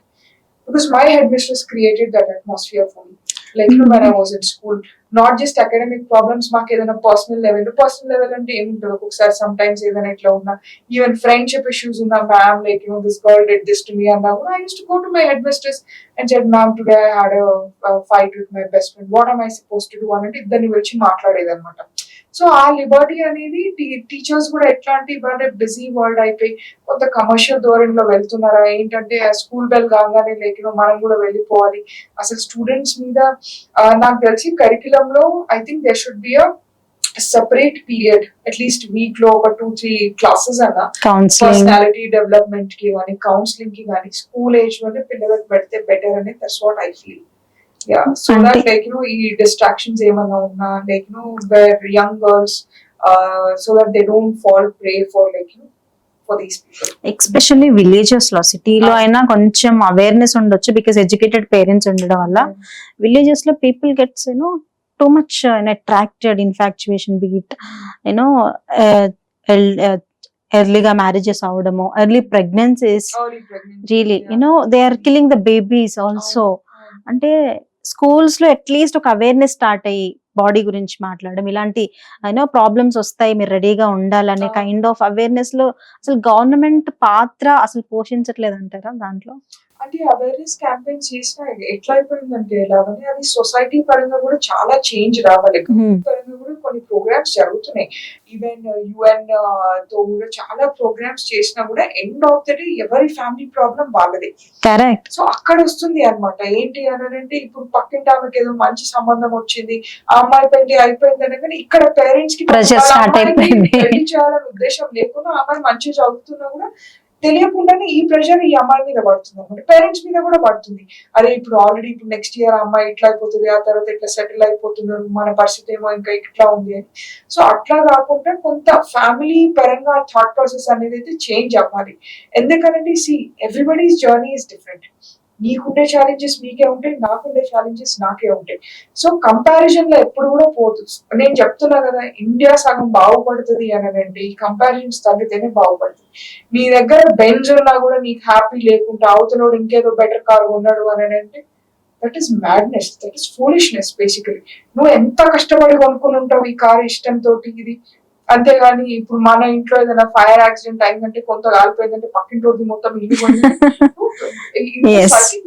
Because my headmistress created that atmosphere for me. Like when I was in school, not just academic problems, మాకు ఏదైనా పర్సనల్ లెవెల్ అంటే ఏముంటుంది ఒకసారి sometimes ఏదైనా ఇట్లా ఉన్నా, ఈవెన్ ఫ్రెండ్షిప్ ఇష్యూస్ ఉన్నా, ma'am like this girl did this to me అన్నా కూడా I used to go to my headmistress and said, ma'am today I had a fight with my best friend, what am I supposed to do అంటే ఇద్దరిని వచ్చి మాట్లాడేది అనమాట. So ఆ Liberty అనేది teachers కూడా ఎట్లాంటి ఇవాళ బిజీ వరల్డ్ అయిపోయి కొంత కమర్షియల్ ధోరణిలో వెళ్తున్నారా ఏంటంటే స్కూల్ బెల్ కాగానే లేక మనం కూడా వెళ్ళిపోవాలి. అసలు స్టూడెంట్స్ మీద నాకు తెలిసి కరికులం లో I think there should be a separate period, at least week లో ఒక 2-3 క్లాసెస్ అన్న పర్సనాలిటీ డెవలప్మెంట్ కి కానీ కౌన్సిలింగ్ కి కానీ స్కూల్ ఏజ్ లోనే పిల్లలకు పెడితే బెటర్ అని that's what I feel. Yeah, so that like ఈ distractions ఏమన్నా ఉన్నా like where young girls so that they don't fall prey for like for these people. Especially villages లో, సిటీలో అయినా కొంచెం అవేర్నెస్ ఉండొచ్చు బికాస్ ఎడ్యుకేటెడ్ పేరెంట్స్ ఉండడం వల్ల. విలేజెస్ లో people gets too much attracted, infatuation, be it ఎర్లీగా మ్యారేజెస్ అవడము, early pregnancies, really they are killing the babies also. అంటే స్కూల్స్ లో అట్లీస్ట్ ఒక అవేర్నెస్ స్టార్ట్ అయ్యి బాడీ గురించి మాట్లాడడం, ఇలాంటి ప్రాబ్లమ్స్ వస్తాయి మీరు రెడీగా ఉండాలనే కైండ్ ఆఫ్ అవేర్నెస్ లో అసలు గవర్నమెంట్ పాత్ర అసలు పోషించట్లేదు అంటారా దాంట్లో? అంటే అవేర్నెస్ క్యాంపెయిన్ చేసినా ఎట్లా అయిపోయిందంటే ఎలాగని అది సొసైటీ పరంగా కూడా చాలా చేంజ్ రావాలి. పరంగా కూడా కొన్ని ప్రోగ్రామ్స్ జరుగుతున్నాయి. ఈవెన్ UN తో కూడా చాలా ప్రోగ్రామ్స్ చేసినా కూడా ఎండ్ ఆఫ్ ద డే ఎవరి ఫ్యామిలీ ప్రాబ్లం వాళ్ళది. కరెక్ట్. సో అక్కడ వస్తుంది అనమాట. ఏంటి అని అంటే ఇప్పుడు పక్కింటి ఆమెకి ఏదో మంచి సంబంధం వచ్చింది, ఆ అమ్మాయి పెళ్లి అయిపోయింది అనగానే ఇక్కడ పేరెంట్స్ కి పెళ్లి చేయాలనే ఉద్దేశం లేకుండా అమ్మాయి మంచిగా చదువుతున్నా కూడా తెలియకుండానే ఈ ప్రెషర్ ఈ అమ్మాయి మీద పడుతుంది అనమాట, పేరెంట్స్ మీద కూడా పడుతుంది. అరే ఇప్పుడు ఆల్రెడీ ఇప్పుడు నెక్స్ట్ ఇయర్ అమ్మాయి ఇట్లా అయిపోతుంది, ఆ తర్వాత ఇట్లా సెటిల్ అయిపోతున్నారు, మన పరిస్థితి ఏమో ఇంకా ఇట్లా ఉంది అని. సో అట్లా కాకుండా కొంత ఫ్యామిలీ పరంగా థాట్ ప్రాసెస్ అనేది అయితే చేంజ్ అవ్వాలి. ఎందుకంటే see everybody's journey is different. నీకుండే ఛాలెంజెస్ మీకే ఉంటాయి, నాకుండే ఛాలెంజెస్ నాకే ఉంటాయి. సో కంపారిజన్ లో ఎప్పుడు కూడా పోదు. నేను చెప్తున్నా కదా, ఇండియా సగం బాగుపడుతుంది అని అంటే ఈ కంపారిజన్స్ తగ్గితేనే బాగుపడుతుంది. నీ దగ్గర బెంజ్ ఉన్నా కూడా నీకు హ్యాపీ లేకుండా అవతలోడు ఇంకేదో బెటర్ కార్ ఉన్నాడు అని అంటే that is madness, that is foolishness basically. నువ్వు ఎంత కష్టపడి కొనుక్కుని ఉంటావు ఈ కార్ ఇష్టంతో ఇది. అంతేగాని ఇప్పుడు మన ఇంట్లో ఏదైనా ఫైర్ యాక్సిడెంట్ అయిందంటే కొంత కాలిపోయిందంటే పక్కింటి మొత్తం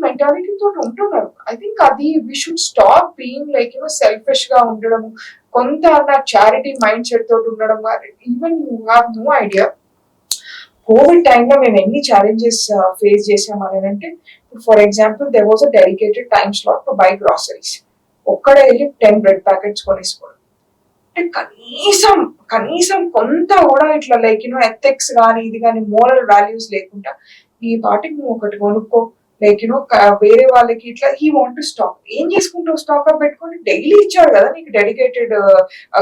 మెంటాలిటీ తోటి ఉంటున్నారు. ఐ థింక్ అది we should stop being like selfish గా ఉండడం, కొంత చారిటీ మైండ్ సెట్ తోటి ఉండడం. Even you have no idea, Covid టైంలో మేము ఎన్ని ఛాలెంజెస్ ఫేస్ చేసామని అంటే, for example there was a dedicated time slot to buy groceries. ఒక్కడే వెళ్ళి 10 బ్రెడ్ ప్యాకెట్స్ కొనేసుకోవడం. అంటే కనీసం కనీసం కొంత కూడా ఇట్లా లైక్ ఎథిక్స్ కానీ ఇది కానీ మోరల్ వాల్యూస్ లేకుండా ఈ పాటికి నువ్వు ఒకటి కొనుక్కో, లైక్ వేరే వాళ్ళకి ఇట్లా హీ వాంట్ టు స్టాక్. ఏం చేసుకుంటావు స్టాక్ అప్ పెట్టుకొని? డైలీ ఇచ్చాడు కదా నీకు డెడికేటెడ్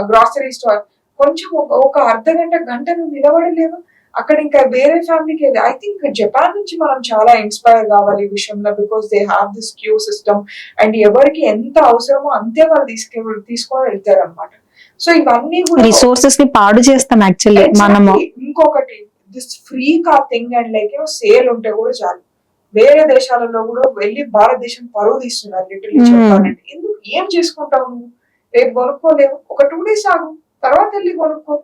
గ్రాసరీ స్టోర్. కొంచెం ఒక అర్ధ గంట గంట నువ్వు నిలబడలేవు అక్కడ. ఇంకా వేరే ఫ్యామిలీకి ఐ థింక్ జపాన్ నుంచి మనం చాలా ఇన్స్పైర్ కావాలి ఈ విషయంలో, because they have this queue system and ఎవరికి ఎంత అవసరమో అంతే వాళ్ళు తీసుకొని వెళ్తారు అనమాట. సో ఇవన్నీ కూడా రిసోర్సెస్ ని పాడు చేస్తాం యాక్చువల్లీ మనము. ఇంకొకటి దిస్ ఫ్రీ కా థింగ్ అండ్ లైక్ సేల్ ఉంటే కూడా చాలు. వేరే దేశాలలో కూడా వెళ్ళి భారతదేశం పరువు తీస్తున్నారు లిటరలీ చెప్పాలంటే. ఎందుకు ఏం చేసుకుంటావు నువ్వు? రేపు కొనుక్కోలేవు, ఒక 2 days ఆగు, తర్వాత వెళ్ళి కొనుక్కో.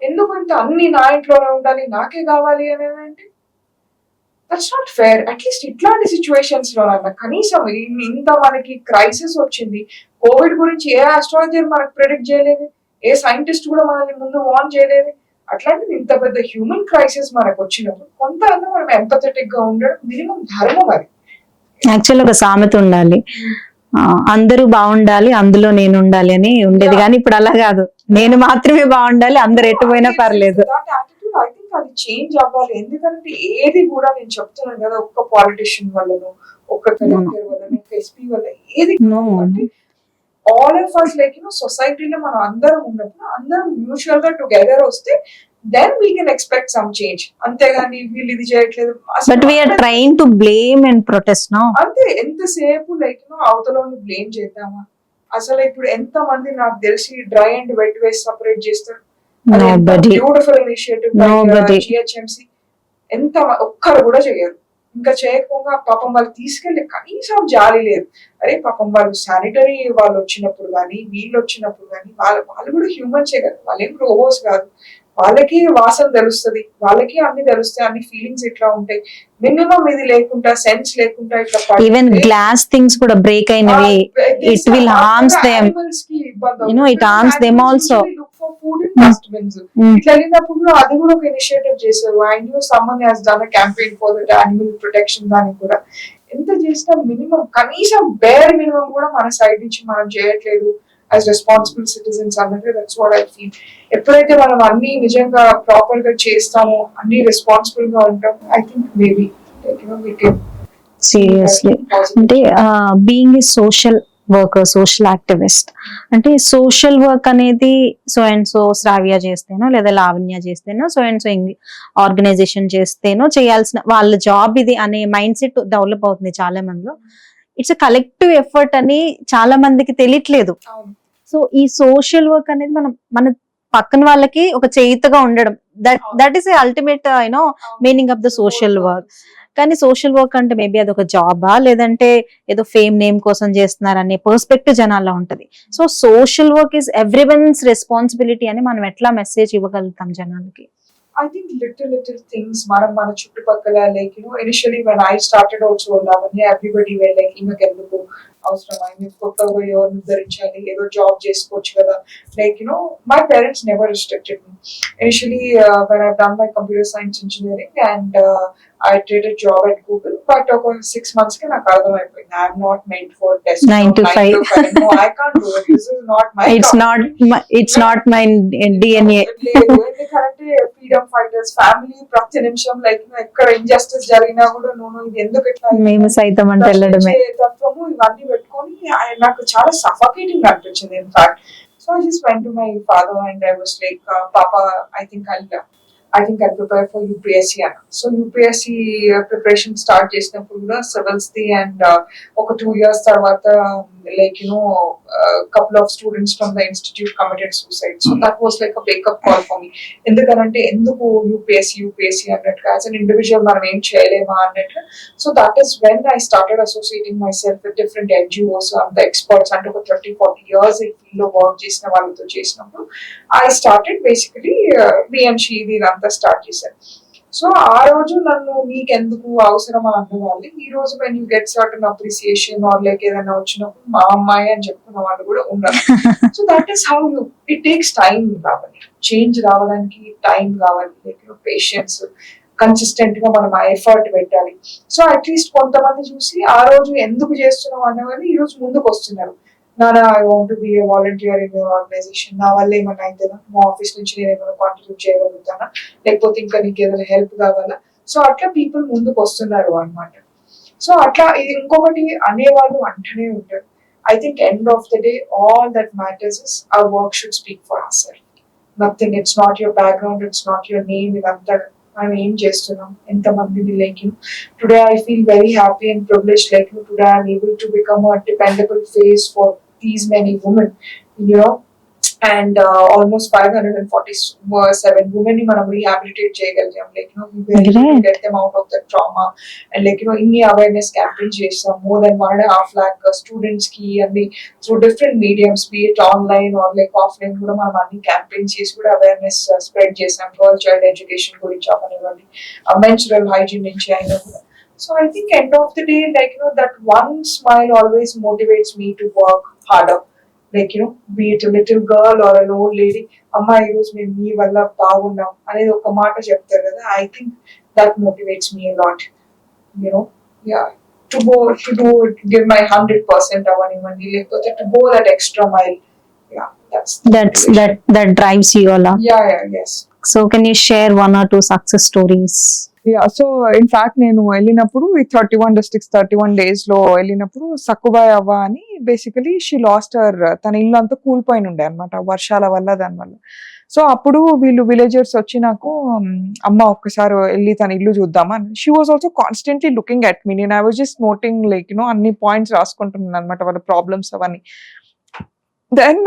ఎందుకు ఇంత అన్ని నా ఇంట్లోనే ఉండాలి, నాకే కావాలి అని అంటే దట్స్ నాట్ ఫేర్. అట్లీస్ట్ ఇట్లాంటి సిచ్యువేషన్స్ లో అన్న కనీసం ఇంత మనకి క్రైసిస్ వచ్చింది. కోవిడ్ గురించి ఏ ఆస్ట్రాలజర్ మనకు ప్రెడిక్ట్ చేయలేదు, ఏ సైంటిస్ట్ కూడా మనల్ని ముందు వార్న్ చేయలేదు. అట్లాంటిది ఇంత పెద్ద హ్యూమన్ క్రైసిస్ మనకు వచ్చినప్పుడు కొంత మనం ఎంపథెటిక్ గా ఉండడం మినిమం ధర్మం. అది యాక్చువల్ ఒక సామెత ఉండాలి, అందరూ బాగుండాలి అందులో నేను ఉండాలి అని ఉండేది. కానీ ఇప్పుడు అలా కాదు, నేను మాత్రమే బాగుండాలి, అందరు ఎట్టుపోయినా పర్లేదు. ఐ థింక్ అది చేంజ్ అవ్వాలి. ఎందుకంటే ఏది కూడా నేను చెప్తున్నాను కదా, ఒక్క పాలిటిషియన్ వల్లనో, ఒక్క కలెక్టర్ వల్లనో, ఒక ఎస్పీ వల్ల ఏది ఆల్ ఆఫ్ us లైక్ సొసైటీలో మనం అందరం ఉన్నప్పుడు అందరం మ్యూచువల్ గా టుగెదర్ వస్తే then we can expect some change. అంతేగాని వీళ్ళు ఇది చేయట్లేదు but we are trying to blame and protest now. అంతే, ఎంతసేపు లైక్ అవతలని బ్లేమ్ చేద్దామా? అసలు ఇప్పుడు ఎంత మంది నాకు తెలిసి dry and wet waste separate చేస్తారు. Beautiful initiative GHMC. ఎంత ఒక్కరు కూడా చేయరు. ఇంకా చేయకుండా పాపం వాళ్ళు తీసుకెళ్లి కనీసం జాలి లేదు. అరే పాపం వాళ్ళు శానిటరీ వాళ్ళు వచ్చినప్పుడు కానీ వీళ్ళు వచ్చినప్పుడు కానీ వాళ్ళు కూడా హ్యూమన్సే కదా, వాళ్ళు ఏం రోబోస్ కాదు. వాళ్ళకి వాసన తెలుస్తుంది, వాళ్ళకి అన్ని తెలుస్తాయి, అన్ని ఫీలింగ్స్ ఇట్లా ఉంటాయి. మినిమం ఇది లేకుండా సెన్స్ లేకుండా ఇట్లా ఈవెన్ గ్లాస్ థింగ్స్ కూడా బ్రేక్ అయినవి, it will harms them, you know it harms them also. ఇట్లా వెళ్ళినప్పుడు అది కూడా ఒక ఇనిషియేటివ్ చేశారు. I knew someone has done a campaign for that animal protection. దానికి కూడా ఎంత చేసినా మినిమం కనీసం బేర్ మినిమం కూడా మన సైడ్ నుంచి మనం చేయట్లేదు యాజ్ రెస్పాన్సిబుల్ సిటిజన్స్ అన్నట్టు. That's what I feel. ఎప్పుడైతే మనం అన్ని నిజంగా ప్రాపర్ గా చేస్తామో, అన్ని రెస్పాన్సిబుల్ గా ఉంటాం, ఐ థింక్ మేబీ సీరియస్లీ. అంటే being a social worker, social activist అంటే సోషల్ వర్క్ అనేది సో అండ్ సో శ్రావ్య చేస్తేనో లేదా లావణ్య చేస్తేనో సో అండ్ సో ఆర్గనైజేషన్ చేస్తేనో చేయాల్సిన వాళ్ళ జాబ్ ఇది అనే మైండ్ సెట్ డెవలప్ అవుతుంది చాలా మందిలో. ఇట్స్ కలెక్టివ్ ఎఫర్ట్ అని చాలా మందికి తెలియట్లేదు. సో ఈ సోషల్ వర్క్ అనేది మన పక్కన వాళ్ళకి ఒక చేయుతగా ఉండడం, that is ultimate you know meaning of the social work. కానీ సోషల్ వర్క్ అంటే మేబీ అది ఒక జాబా లేదంటే ఏదో ఫేమ్ నేమ్ కోసం చేస్తున్నారనే పర్స్పెక్టివ్ జనాల్లో ఉంటది. So social work is everyone's responsibility అని మనం ఎట్లా మెసేజ్ ఇవ్వగలుగుతాం జనాలకి? I think little things మన చుట్టుపక్కల like initially when I started also Lavanya, everybody were like ఎందుకు అవసరమా, మీరు కొత్తగా ఎవరిని ధరించాలి, ఏదో జాబ్ చేసుకోవచ్చు కదా. Like my parents never restricted me. Initially when I've done my computer science engineering and I did a job at Google, but ఒక 6 months కి నాకు అర్థమైపోయింది I'm not meant for desk 9 to 5. No, I can't do it. This is not my it's not my DNA. ఎందుకంటే freedom fighters family ప్రతి నిమిషం like ఎక్కడ injustice జరిగినా కూడా ఇది ఎందుకు ఇట్లా మేము సైతం అంటే వెళ్ళడమే తత్వము ఇవన్నీ పెట్టుకొని నాకు చాలా సఫోకేటింగ్ అనిపించింది in fact. So I just went to my father and I was like, Papa, I think I'll prepare for UPSC అన్న. సో UPSC ప్రిపరేషన్ స్టార్ట్ చేసినప్పుడు కూడా సివిల్స్ ది అండ్ ఒక 2 years తర్వాత like couple of students from the institute committed suicide. So that was like a wake up call for me. ఎందుకంటే ఎందుకు UPSC అన్నట్టుగా as an individual మనం ఏం చేయలేమా అన్నట్లు. So that is when I started associating my self with different NGOs and the experts. అంటే ఒక 30-40 years ఈ ఫీల్డ్ లో వర్క్ చేసిన వాళ్ళతో చేసినప్పుడు ఐ స్టార్టెడ్ బేసికలీ BMC ఇదంతా స్టార్ట్ చేశాను. సో ఆ రోజు నన్ను నీకెందుకు అవసరమా అన్నవాళ్ళు ఈ రోజు when you get certain appreciation or like ఏదైనా వచ్చినప్పుడు మా అమ్మాయి అని చెప్పుకున్న వాళ్ళు కూడా ఉన్నారు. So that is how it takes time. కాబట్టి చేంజ్ రావడానికి టైం కావాలి, లైక్ పేషెన్స్. కన్సిస్టెంట్ గా మనం ఆ ఎఫర్ట్ పెట్టాలి. సో అట్లీస్ట్ కొంతమంది చూసి ఆ రోజు ఎందుకు చేస్తున్నాం అనేవాళ్ళు ఈ రోజు ముందుకు వస్తున్నారు. నానా I want be a volunteer in your organisation, నా వల్ల ఏమన్నా అవుతుందా, మా ఆఫీస్ నుంచి నేను ఏమైనా కాంట్రిబ్యూట్ చేయగలుగుతానా, లేకపోతే ఇంకా నీకు ఏదైనా హెల్ప్ కావాలా. సో అట్లా పీపుల్ ముందుకు వస్తున్నారు అనమాట. సో అట్లా ఇది ఇంకొకటి అనేవాళ్ళు అంటూనే ఉంటారు. I think end of the day all that matters is our work should speak for our self. Nothing, it's not your background, it's not your name. ఇదంతా మనం ఏం చేస్తున్నాం, ఎంతమందిని like today I feel very happy and privileged like today I'm able to become a dependable face for these many women, you know, and almost 547 women ni manam rehabilitate cheyagalgam, like we were able to get them out of the trauma. And like inni awareness campaign chesam, more than 1.5 lakh students ki and through different mediums, be it online or like offline kuda manam anni campaigns chesi kuda awareness spread chesam. Girl child education gurinchi avanivandi, menstrual hygiene nunchi aina kuda. So I think end of the day, like that one smile always motivates me to work harder. Like be it a little girl or an old lady, amma ee roju మేము మీ వల్ల బాగున్నాం అనేది ఒక మాట చెప్తారు కదా. I think that motivates me a lot. Yeah, to do it, give my 100% అవనివ్వండి, లేకపోతే to go that extra mile. Yeah, that drives you a lot. Yeah, yes. So can you share one or two success stories? Yeah, so in fact నేను వెళ్ళినప్పుడు ఈ 31 districts 31 days లో వెళ్ళినప్పుడు సక్కుబాయ్ అవ్వ అని basically she lost her, తన ఇల్లు అంతా కూలిపోయి ఉండే అనమాట వర్షాల వల్ల, దానివల్ల. సో అప్పుడు వీళ్ళు విలేజర్స్ వచ్చి నాకు అమ్మ ఒక్కసారి వెళ్ళి తన ఇల్లు చూద్దామా అని. She was also constantly looking at me. నేను I was just noting like అన్ని పాయింట్స్ రాసుకుంటున్నాను అనమాట, వాళ్ళ ప్రాబ్లమ్స్ అవన్నీ. Then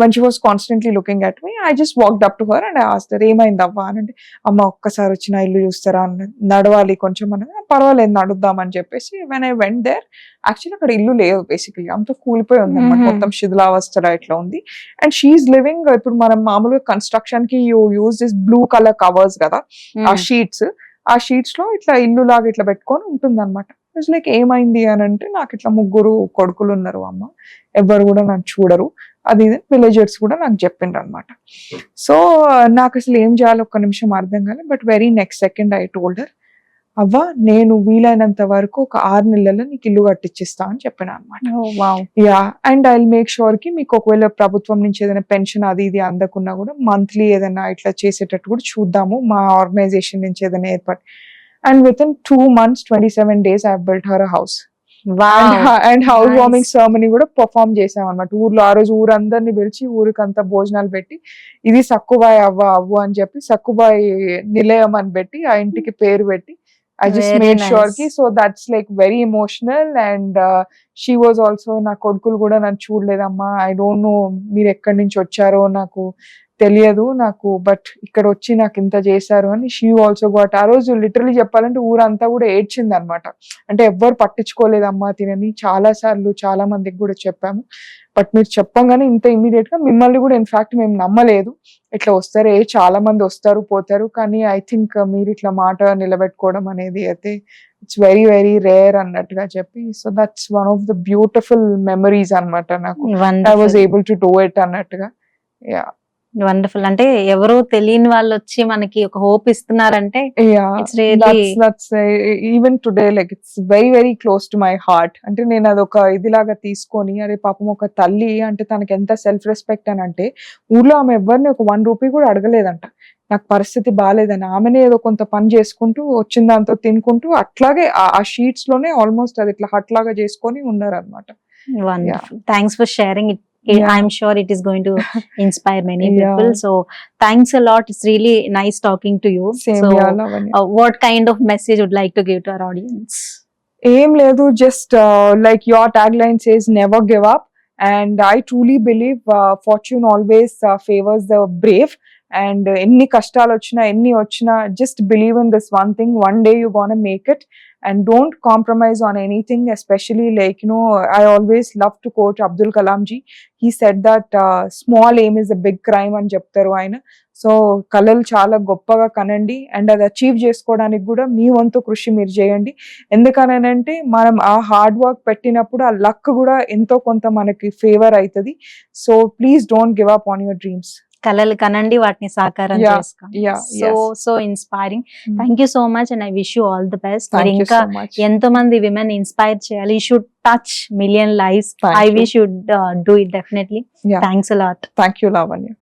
when she was constantly looking at me, I just walked up to her and I asked her, ఏమైందవ్వా అని. అంటే అమ్మ ఒక్కసారి వచ్చి నా ఇల్లు చూస్తారా అన్న, నడవాలి కొంచెం అన్నది. పర్వాలేదు నడుద్దామని చెప్పేసి when I went there, actually అక్కడ ఇల్లు లేవు, బేసికలీ అంతా కూలిపోయి ఉంది అనమాట, మొత్తం శిథిలావస్థలో ఇట్లా ఉంది. అండ్ షీఈస్ లివింగ్, ఇప్పుడు మనం మామూలుగా కన్స్ట్రక్షన్ కి you use this blue colour covers కదా, ఆ షీట్స్ లో ఇట్లా ఇల్లు లాగా ఇట్లా పెట్టుకొని ఉంటుంది అనమాట. ఇట్స్ లైక్ ఏమైంది అని అంటే, నాకు ఇట్లా 3 కొడుకులు ఉన్నారు అమ్మ, ఎవరు కూడా నన్ను చూడరు, అది విలేజర్స్ కూడా నాకు చెప్పిండ్రు అనమాట. సో నాకు అసలు ఏం చేయాలో ఒక్క నిమిషం అర్థం కాలే. But very next second I told her, అవ్వ నేను వీలైనంత వరకు ఒక 6 నెలల్లో నీకు ఇల్లు కట్టించిస్తా అని చెప్పిన అనమాట. Yeah, and I will make sure కి మీకు ఒకవేళ ప్రభుత్వం నుంచి ఏదైనా పెన్షన్ అది ఇది అందకున్నా కూడా మంత్లీ ఏదైనా ఇట్లా చేసేటట్టు కూడా చూద్దాము, మా ఆర్గనైజేషన్ నుంచి ఏదైనా ఏర్పాటు. And with in 2 months 27 days I have built her a house. And house warming ceremony కూడా పర్ఫార్మ్ చేసాం అనమాట ఊర్లో. ఆ రోజు ఊరందరినీ పిలిచి ఊరికంతా భోజనాలు పెట్టి, ఇది సక్కుబాయ్ అవ్వ అని చెప్పి సక్కుబాయ్ నిలయం అని పెట్టి ఆ ఇంటికి పేరు పెట్టి I just made sure ki, so that's like very emotional. And she was also, నా కొడుకులు కూడా నన్ను చూడలేదమ్మా, ఐ డోంట్ నో మీరు ఎక్కడి నుంచి వచ్చారో నాకు తెలియదు నాకు, బట్ ఇక్కడ వచ్చి నాకు ఇంత చేశారు అని షీ ఆల్సో గాట్. ఆ రోజు లిటరలీ చెప్పాలంటే ఊరంతా కూడా ఏడ్చింది అనమాట. అంటే ఎవ్వరు పట్టించుకోలేదమ్మా తినని, చాలా సార్లు చాలా మందికి కూడా చెప్పాము, బట్ మీరు చెప్పంగానే ఇంత ఇమీడియట్ గా మిమ్మల్ని కూడా ఇన్ఫాక్ట్ మేము నమ్మలేదు, ఇట్లా వస్తారు చాలా మంది వస్తారు పోతారు, కానీ ఐ థింక్ మీరు ఇట్లా మాట నిలబెట్టుకోవడం అనేది అయితే ఇట్స్ వెరీ వెరీ రేర్ అన్నట్టుగా చెప్పి. So that's one of the beautiful memories అనమాట నాకు. I was able to do it అన్నట్టుగా. Yeah, wonderful. అంటే ఎవరో తెలియని వాళ్ళు వచ్చి మనకి ఒక హోప్ ఇస్తున్నారంటే even today like it's very very close to my heart. అంటే నేను అదొక ఇదిలాగా తీసుకొని, అరే పాపం ఒక తల్లి అంటే తనకి ఎంత సెల్ఫ్ రెస్పెక్ట్ అని అంటే, ఊర్లో ఆమె ఎవరిని ఒక 1 రూపీ కూడా అడగలేదంట, నాకు పరిస్థితి బాగాలేదని. ఆమెనే ఏదో కొంత పని చేసుకుంటూ వచ్చిన దాంతో తినుకుంటూ అట్లాగే ఆ షీట్స్ లోనే ఆల్మోస్ట్ అది ఇట్లా హట్ లాగా చేసుకొని ఉన్నారు అనమాట. Thanks for sharing it. I'm sure it is going to inspire many people. So thanks a lot. It's really nice talking to you. Same, so yeah, what kind of message would like to give to our audience? Aim ledu, just like your tagline says, never give up. And I truly believe fortune always favors the brave. And enni kashtalu ochina enni ochina, just believe in this one thing, one day you're gonna make it. And don't compromise on anything, especially like I always love to quote Abdul Kalam ji. He said that small aim is a big crime అని చెప్తారు ఆయన. So కళలు చాలా గొప్పగా కనండి, and అది achieve చేసుకోవడానికి కూడా మీ వంతు కృషి మీరు చేయండి. ఎందుకనంటే మనం ఆ హార్డ్ వర్క్ పెట్టినప్పుడు ఆ లక్ కూడా ఎంతో కొంత మనకి ఫేవర్ అవుతుంది. So please don't give up on your dreams. కలలు కనండి వాటిని సాకారం Yeah, చేసుకోండి. yeah, so yes. So inspiring. Mm. Thank you so much and I wish you all the best. Thank మీరు you ఇంకా so much. ఎంతో మంది విమెన్ ఇన్స్పైర్ చేయాలి. You should touch million lives. Thank I you. Wish you do it definitely. Yeah. Thanks a lot. Thank you, Lavanya.